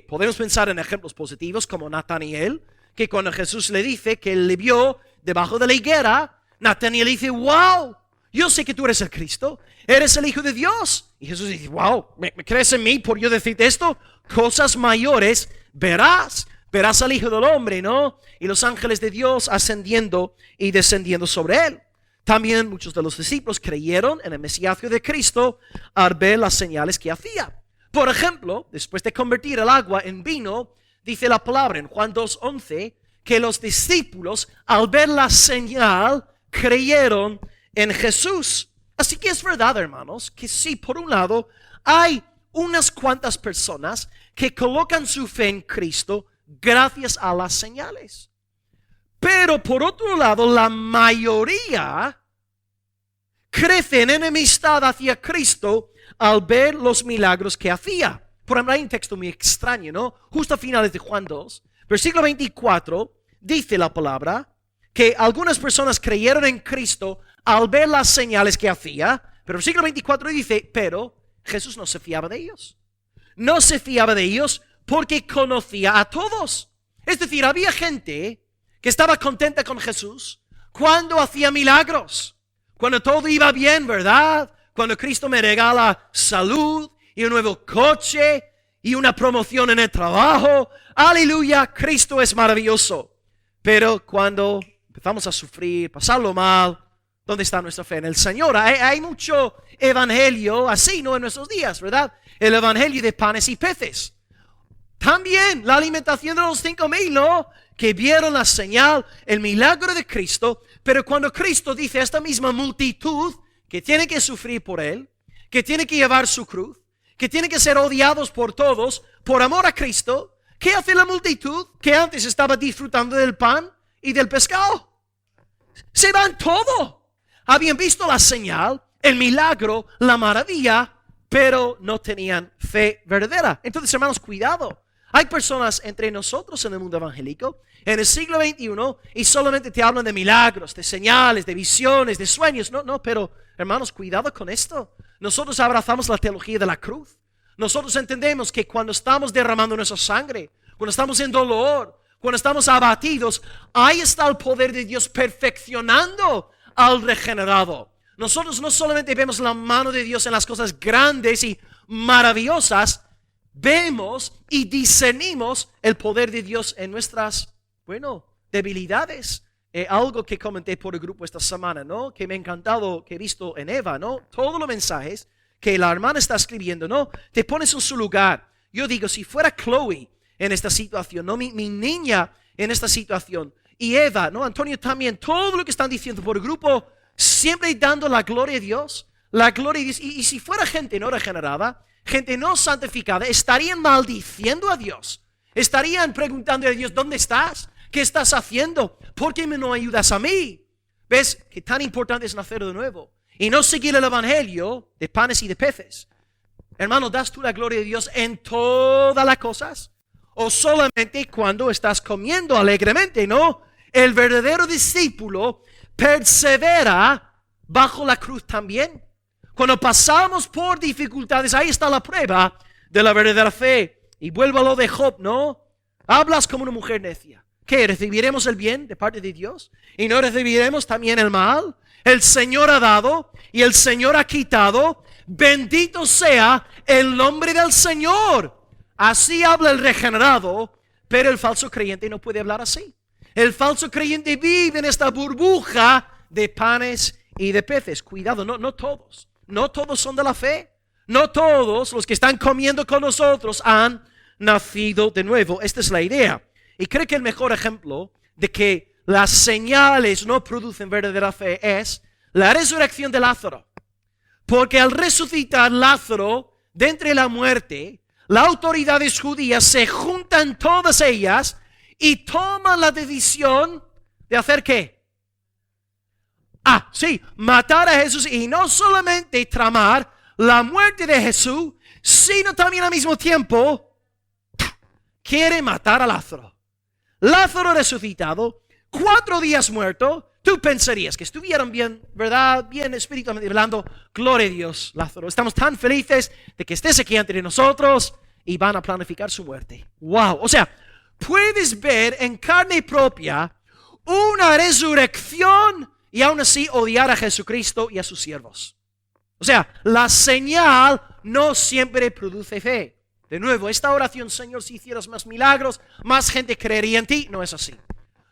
Podemos pensar en ejemplos positivos como Nataniel, que cuando Jesús le dice que él le vio debajo de la higuera, Nataniel dice, wow, yo sé que tú eres el Cristo, eres el Hijo de Dios. Y Jesús dice, wow, ¿me crees en mí por yo decirte esto? Cosas mayores verás al Hijo del Hombre, ¿no? Y los ángeles de Dios ascendiendo y descendiendo sobre él. También muchos de los discípulos creyeron en el mesíasgo de Cristo al ver las señales que hacía. Por ejemplo, después de convertir el agua en vino, dice la palabra en Juan 2:11 que los discípulos al ver la señal creyeron en Jesús. Así que es verdad, hermanos, que sí, por un lado, hay unas cuantas personas que colocan su fe en Cristo gracias a las señales. Pero por otro lado, la mayoría crece en enemistad hacia Cristo al ver los milagros que hacía. Por ejemplo, hay un texto muy extraño, ¿no? Justo a finales de Juan 2, versículo 24, dice la palabra que algunas personas creyeron en Cristo al ver las señales que hacía. Pero el versículo 24 dice, pero Jesús no se fiaba de ellos. No se fiaba de ellos porque conocía a todos. Es decir, había gente que estaba contenta con Jesús cuando hacía milagros, cuando todo iba bien, ¿verdad? Cuando Cristo me regala salud y un nuevo coche y una promoción en el trabajo. Aleluya, Cristo es maravilloso. Pero cuando empezamos a sufrir, pasarlo mal, ¿dónde está nuestra fe en el Señor? Hay mucho evangelio así, ¿no? En nuestros días, ¿verdad? El evangelio de panes y peces. También la alimentación de los 5,000, ¿no? Que vieron la señal, el milagro de Cristo. Pero cuando Cristo dice a esta misma multitud que tiene que sufrir por Él, que tiene que llevar su cruz, que tiene que ser odiados por todos, por amor a Cristo, ¿qué hace la multitud que antes estaba disfrutando del pan y del pescado? Se van todo. Habían visto la señal, el milagro, la maravilla, pero no tenían fe verdadera. Entonces, hermanos, cuidado. Hay personas entre nosotros en el mundo evangélico, en el siglo XXI, y solamente te hablan de milagros, de señales, de visiones, de sueños. No, pero hermanos, cuidado con esto. Nosotros abrazamos la teología de la cruz. Nosotros entendemos que cuando estamos derramando nuestra sangre, cuando estamos en dolor, cuando estamos abatidos, ahí está el poder de Dios perfeccionando al regenerado. Nosotros no solamente vemos la mano de Dios en las cosas grandes y maravillosas, vemos y discernimos el poder de Dios en nuestras, debilidades, algo que comenté por el grupo esta semana, ¿no? Que me ha encantado, que he visto en Eva, ¿no? Todos los mensajes que la hermana está escribiendo, ¿no? Te pones en su lugar. Yo digo, si fuera Chloe en esta situación, ¿no? Mi niña en esta situación, y Eva, ¿no? Antonio también, todo lo que están diciendo por el grupo, siempre dando la gloria a Dios, la gloria a Dios. Y si fuera gente no regenerada, gente no santificada, estarían maldiciendo a Dios. Estarían preguntando a Dios, ¿dónde estás? ¿Qué estás haciendo? ¿Por qué no ayudas a mí? ¿Ves? Que tan importante es nacer de nuevo. Y no seguir el evangelio de panes y de peces. Hermano, ¿das tú la gloria de Dios en todas las cosas? ¿O solamente cuando estás comiendo alegremente? No. El verdadero discípulo persevera bajo la cruz también. Cuando pasamos por dificultades, ahí está la prueba de la verdadera fe. Y vuelvo a lo de Job, ¿no? Hablas como una mujer necia. ¿Qué? ¿Recibiremos el bien de parte de Dios? ¿Y no recibiremos también el mal? El Señor ha dado y el Señor ha quitado. Bendito sea el nombre del Señor. Así habla el regenerado, pero el falso creyente no puede hablar así. El falso creyente vive en esta burbuja de panes y de peces. Cuidado, no todos. No todos son de la fe. No todos los que están comiendo con nosotros han nacido de nuevo. Esta es la idea. Y creo que el mejor ejemplo de que las señales no producen verdadera fe es la resurrección de Lázaro. Porque al resucitar Lázaro de entre la muerte, las autoridades judías se juntan todas ellas y toman la decisión de hacer ¿qué? Sí, matar a Jesús, y no solamente tramar la muerte de Jesús, sino también al mismo tiempo quiere matar a Lázaro. Lázaro resucitado, 4 días muerto. Tú pensarías que estuvieron bien, ¿verdad? Bien espiritualmente hablando. Gloria a Dios, Lázaro. Estamos tan felices de que estés aquí entre nosotros, y van a planificar su muerte. Wow. O sea, puedes ver en carne propia una resurrección y aún así odiar a Jesucristo y a sus siervos. O sea, la señal no siempre produce fe. De nuevo, esta oración, Señor, si hicieras más milagros, más gente creería en ti. No es así.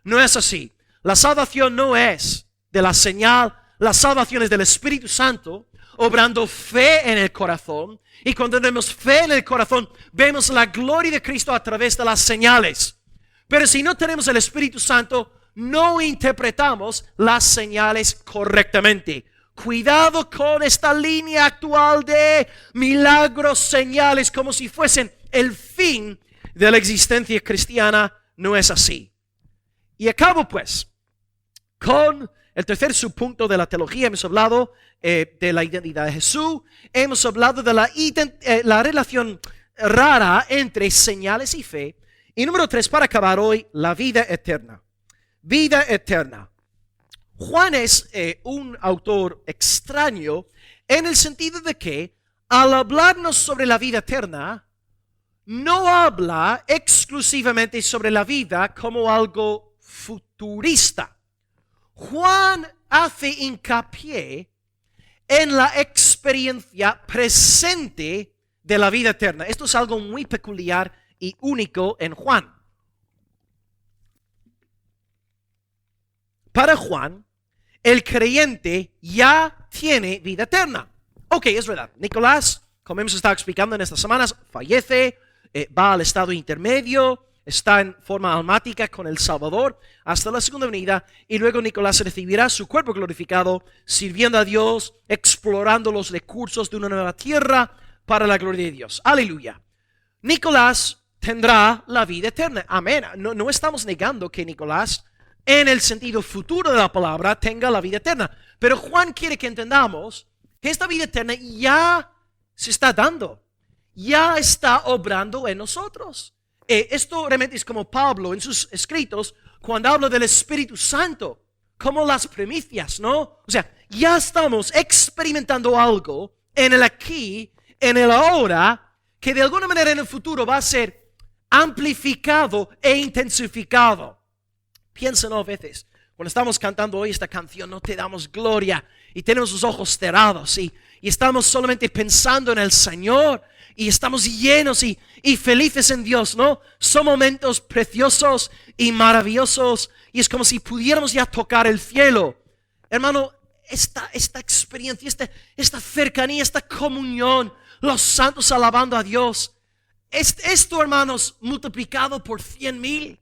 No es así. La salvación no es de la señal. La salvación es del Espíritu Santo obrando fe en el corazón. Y cuando tenemos fe en el corazón, vemos la gloria de Cristo a través de las señales. Pero si no tenemos el Espíritu Santo, no interpretamos las señales correctamente. Cuidado con esta línea actual de milagros, señales, como si fuesen el fin de la existencia cristiana. No es así. Y acabo pues con el tercer subpunto de la teología. Hemos hablado de la identidad de Jesús. Hemos hablado de la relación rara entre señales y fe. Y número 3, para acabar hoy, la vida eterna. Vida eterna. Juan es un autor extraño en el sentido de que al hablarnos sobre la vida eterna, no habla exclusivamente sobre la vida como algo futurista. Juan hace hincapié en la experiencia presente de la vida eterna. Esto es algo muy peculiar y único en Juan. Para Juan, el creyente ya tiene vida eterna. Ok, es verdad. Nicolás, como hemos estado explicando en estas semanas, fallece, va al estado intermedio, está en forma almática con el Salvador hasta la segunda venida, y luego Nicolás recibirá su cuerpo glorificado, sirviendo a Dios, explorando los recursos de una nueva tierra para la gloria de Dios. Aleluya. Nicolás tendrá la vida eterna. Amén. No estamos negando que Nicolás, en el sentido futuro de la palabra, tenga la vida eterna. Pero Juan quiere que entendamos que esta vida eterna ya se está dando, ya está obrando en nosotros. Esto realmente es como Pablo en sus escritos, cuando habla del Espíritu Santo, como las primicias, ¿no? O sea, ya estamos experimentando algo en el aquí, en el ahora, que de alguna manera en el futuro va a ser amplificado e intensificado. Piénsenlo a veces, cuando estamos cantando hoy esta canción, no te damos gloria, y tenemos los ojos cerrados, y estamos solamente pensando en el Señor, y estamos llenos y felices en Dios, ¿no? Son momentos preciosos y maravillosos y es como si pudiéramos ya tocar el cielo. Hermano, esta experiencia, esta cercanía, esta comunión, los santos alabando a Dios, esto, hermanos, multiplicado por 100,000,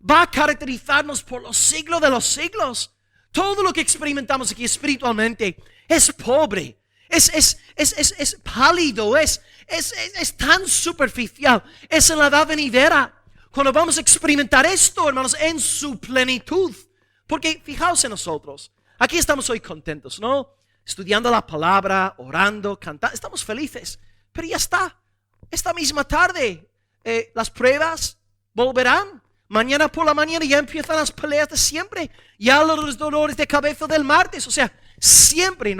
va a caracterizarnos por los siglos de los siglos. Todo lo que experimentamos aquí espiritualmente es pobre, es pálido, es tan superficial, es en la edad venidera. Cuando vamos a experimentar esto, hermanos, en su plenitud. Porque fijaos en nosotros, aquí estamos hoy contentos, ¿no? Estudiando la palabra, orando, cantando, estamos felices, pero ya está. Esta misma tarde, las pruebas volverán. Mañana por la mañana ya empiezan las peleas de siempre. Ya los dolores de cabeza del martes. O sea, siempre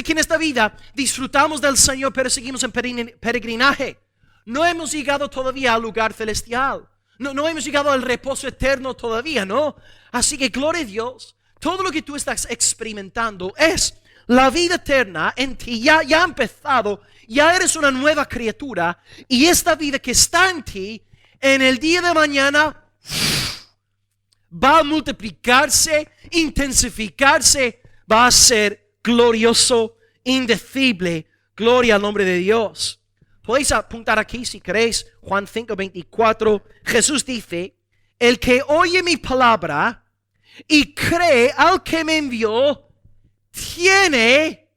que en esta vida disfrutamos del Señor, pero seguimos en peregrinaje. No hemos llegado todavía al lugar celestial. No hemos llegado al reposo eterno todavía, ¿no? Así que gloria a Dios. Todo lo que tú estás experimentando es la vida eterna en ti. Ya ha empezado. Ya eres una nueva criatura. Y esta vida que está en ti, en el día de mañana, va a multiplicarse, intensificarse, va a ser glorioso, indecible. Gloria al nombre de Dios. Podéis apuntar aquí si queréis, Juan 5:24. Jesús dice, el que oye mi palabra y cree al que me envió, tiene,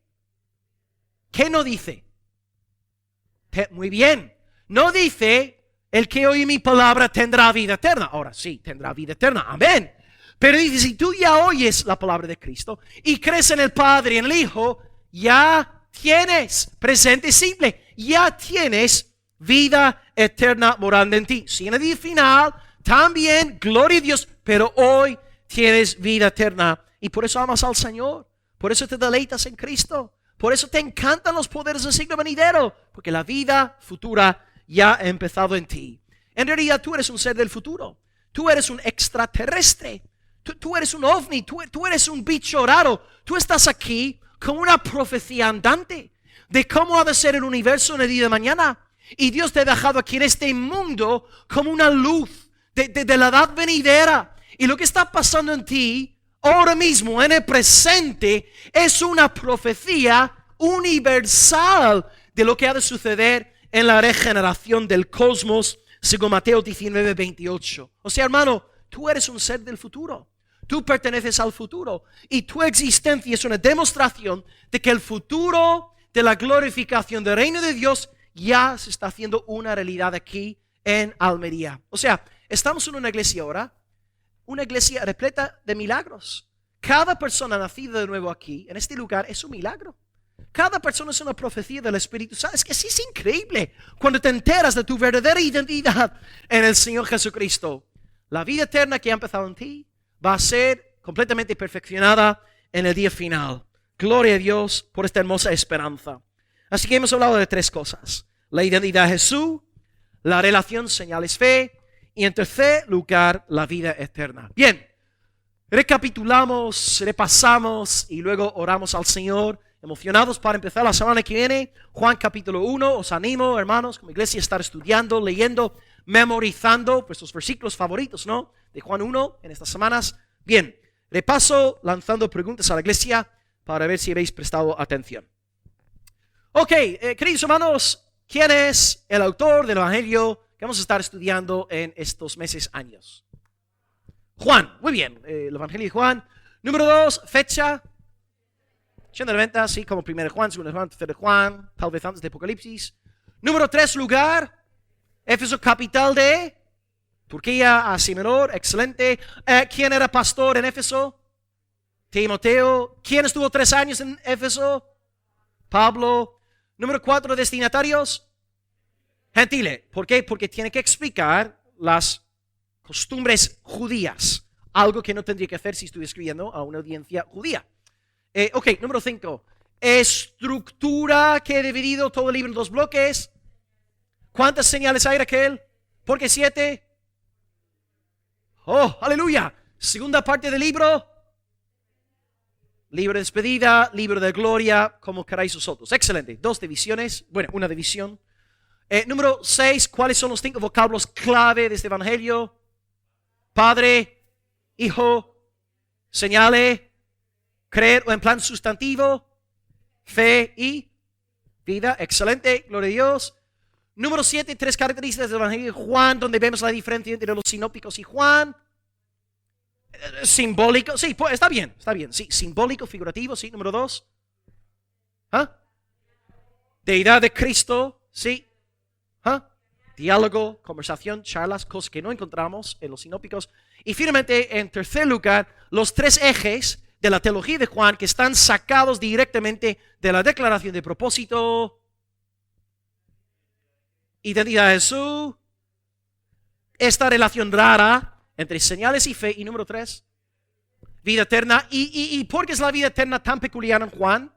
¿qué no dice? Muy bien, no dice, el que oye mi palabra tendrá vida eterna. Ahora sí, tendrá vida eterna, amén. Pero dice, si tú ya oyes la palabra de Cristo y crees en el Padre y en el Hijo, ya tienes, presente simple, ya tienes vida eterna morando en ti. Si en el día final, también, gloria a Dios, pero hoy tienes vida eterna. Y por eso amas al Señor, por eso te deleitas en Cristo, por eso te encantan los poderes del siglo venidero, porque la vida futura ya ha empezado en ti. En realidad tú eres un ser del futuro, tú eres un extraterrestre, tú eres un ovni, tú eres un bicho raro, tú estás aquí con una profecía andante de cómo ha de ser el universo en el día de mañana. Y Dios te ha dejado aquí en este mundo como una luz de la edad venidera. Y lo que está pasando en ti ahora mismo, en el presente, es una profecía universal de lo que ha de suceder en la regeneración del cosmos, según Mateo 19:28. O sea, hermano, tú eres un ser del futuro. Tú perteneces al futuro. Y tu existencia es una demostración de que el futuro de la glorificación del reino de Dios ya se está haciendo una realidad aquí en Almería. O sea, estamos en una iglesia ahora, una iglesia repleta de milagros. Cada persona nacida de nuevo aquí, en este lugar, es un milagro. Cada persona es una profecía del Espíritu. ¿Sabes que sí es increíble cuando te enteras de tu verdadera identidad en el Señor Jesucristo? La vida eterna que ha empezado en ti va a ser completamente perfeccionada en el día final. Gloria a Dios por esta hermosa esperanza. Así que hemos hablado de 3 cosas. La identidad de Jesús, la relación señales fe y en tercer lugar la vida eterna. Bien, recapitulamos, repasamos y luego oramos al Señor. Emocionados para empezar la semana que viene. Juan capítulo 1. Os animo, hermanos, como iglesia, a estar estudiando, leyendo, memorizando vuestros versículos favoritos, ¿no? De Juan 1 en estas semanas. Bien, repaso lanzando preguntas a la iglesia para ver si habéis prestado atención. Ok, queridos hermanos, ¿quién es el autor del Evangelio que vamos a estar estudiando en estos meses, años? Juan, muy bien, el Evangelio de Juan. Número 2, fecha. 90, sí, como 1 Juan, 2 Juan, 3 Juan, tal vez antes de Apocalipsis. Número 3, lugar. Éfeso, capital de Turquía, Asia Menor, excelente. ¿Quién era pastor en Éfeso? Timoteo. ¿Quién estuvo 3 años en Éfeso? Pablo. Número 4, destinatarios. Gentiles. ¿Por qué? Porque tiene que explicar las costumbres judías. Algo que no tendría que hacer si estuviera escribiendo a una audiencia judía. Ok, número 5. Estructura que he dividido todo el libro en 2 bloques. ¿Cuántas señales hay, Raquel? ¿Por qué 7? Oh, aleluya. Segunda parte del libro. Libro de despedida, libro de gloria, como queráis vosotros. Excelente. 2 divisiones. Bueno, una división. Número 6, ¿cuáles son los 5 vocablos clave de este evangelio? Padre, Hijo, señale, creer o en plan sustantivo, fe y vida. Excelente, gloria a Dios. Número 7, 3 características del evangelio de Juan, donde vemos la diferencia entre los sinópticos y Juan. Simbólico, sí, pues, está bien. Sí, simbólico, figurativo, sí. Número 2. Deidad de Cristo, sí. Diálogo, conversación, charlas, cosas que no encontramos en los sinópticos. Y finalmente, en tercer lugar, los 3 ejes de la teología de Juan que están sacados directamente de la declaración de propósito, identidad de Jesús, esta relación rara entre señales y fe, y número 3, vida eterna. ¿Y por qué es la vida eterna tan peculiar en Juan?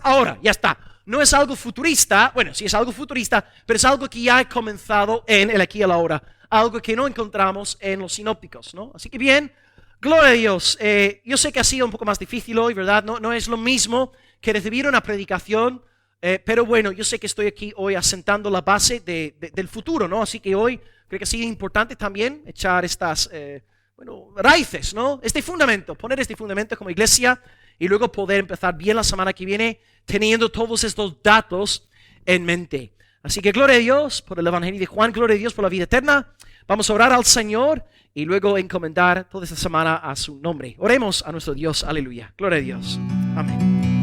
Ahora, ya está. No es algo futurista, bueno, sí es algo futurista, pero es algo que ya ha comenzado en el aquí y el ahora, algo que no encontramos en los sinópticos, ¿no? Así que bien, gloria a Dios. Yo sé que ha sido un poco más difícil hoy, ¿verdad? No es lo mismo que recibir una predicación, pero bueno, yo sé que estoy aquí hoy asentando la base del futuro, ¿no? Así que hoy creo que ha sido importante también echar estas, raíces, ¿no? Poner este fundamento como iglesia y luego poder empezar bien la semana que viene teniendo todos estos datos en mente. Así que gloria a Dios por el evangelio de Juan, gloria a Dios por la vida eterna. Vamos a orar al Señor y luego encomendar toda esta semana a su nombre. Oremos a nuestro Dios, aleluya. Gloria a Dios. Amén.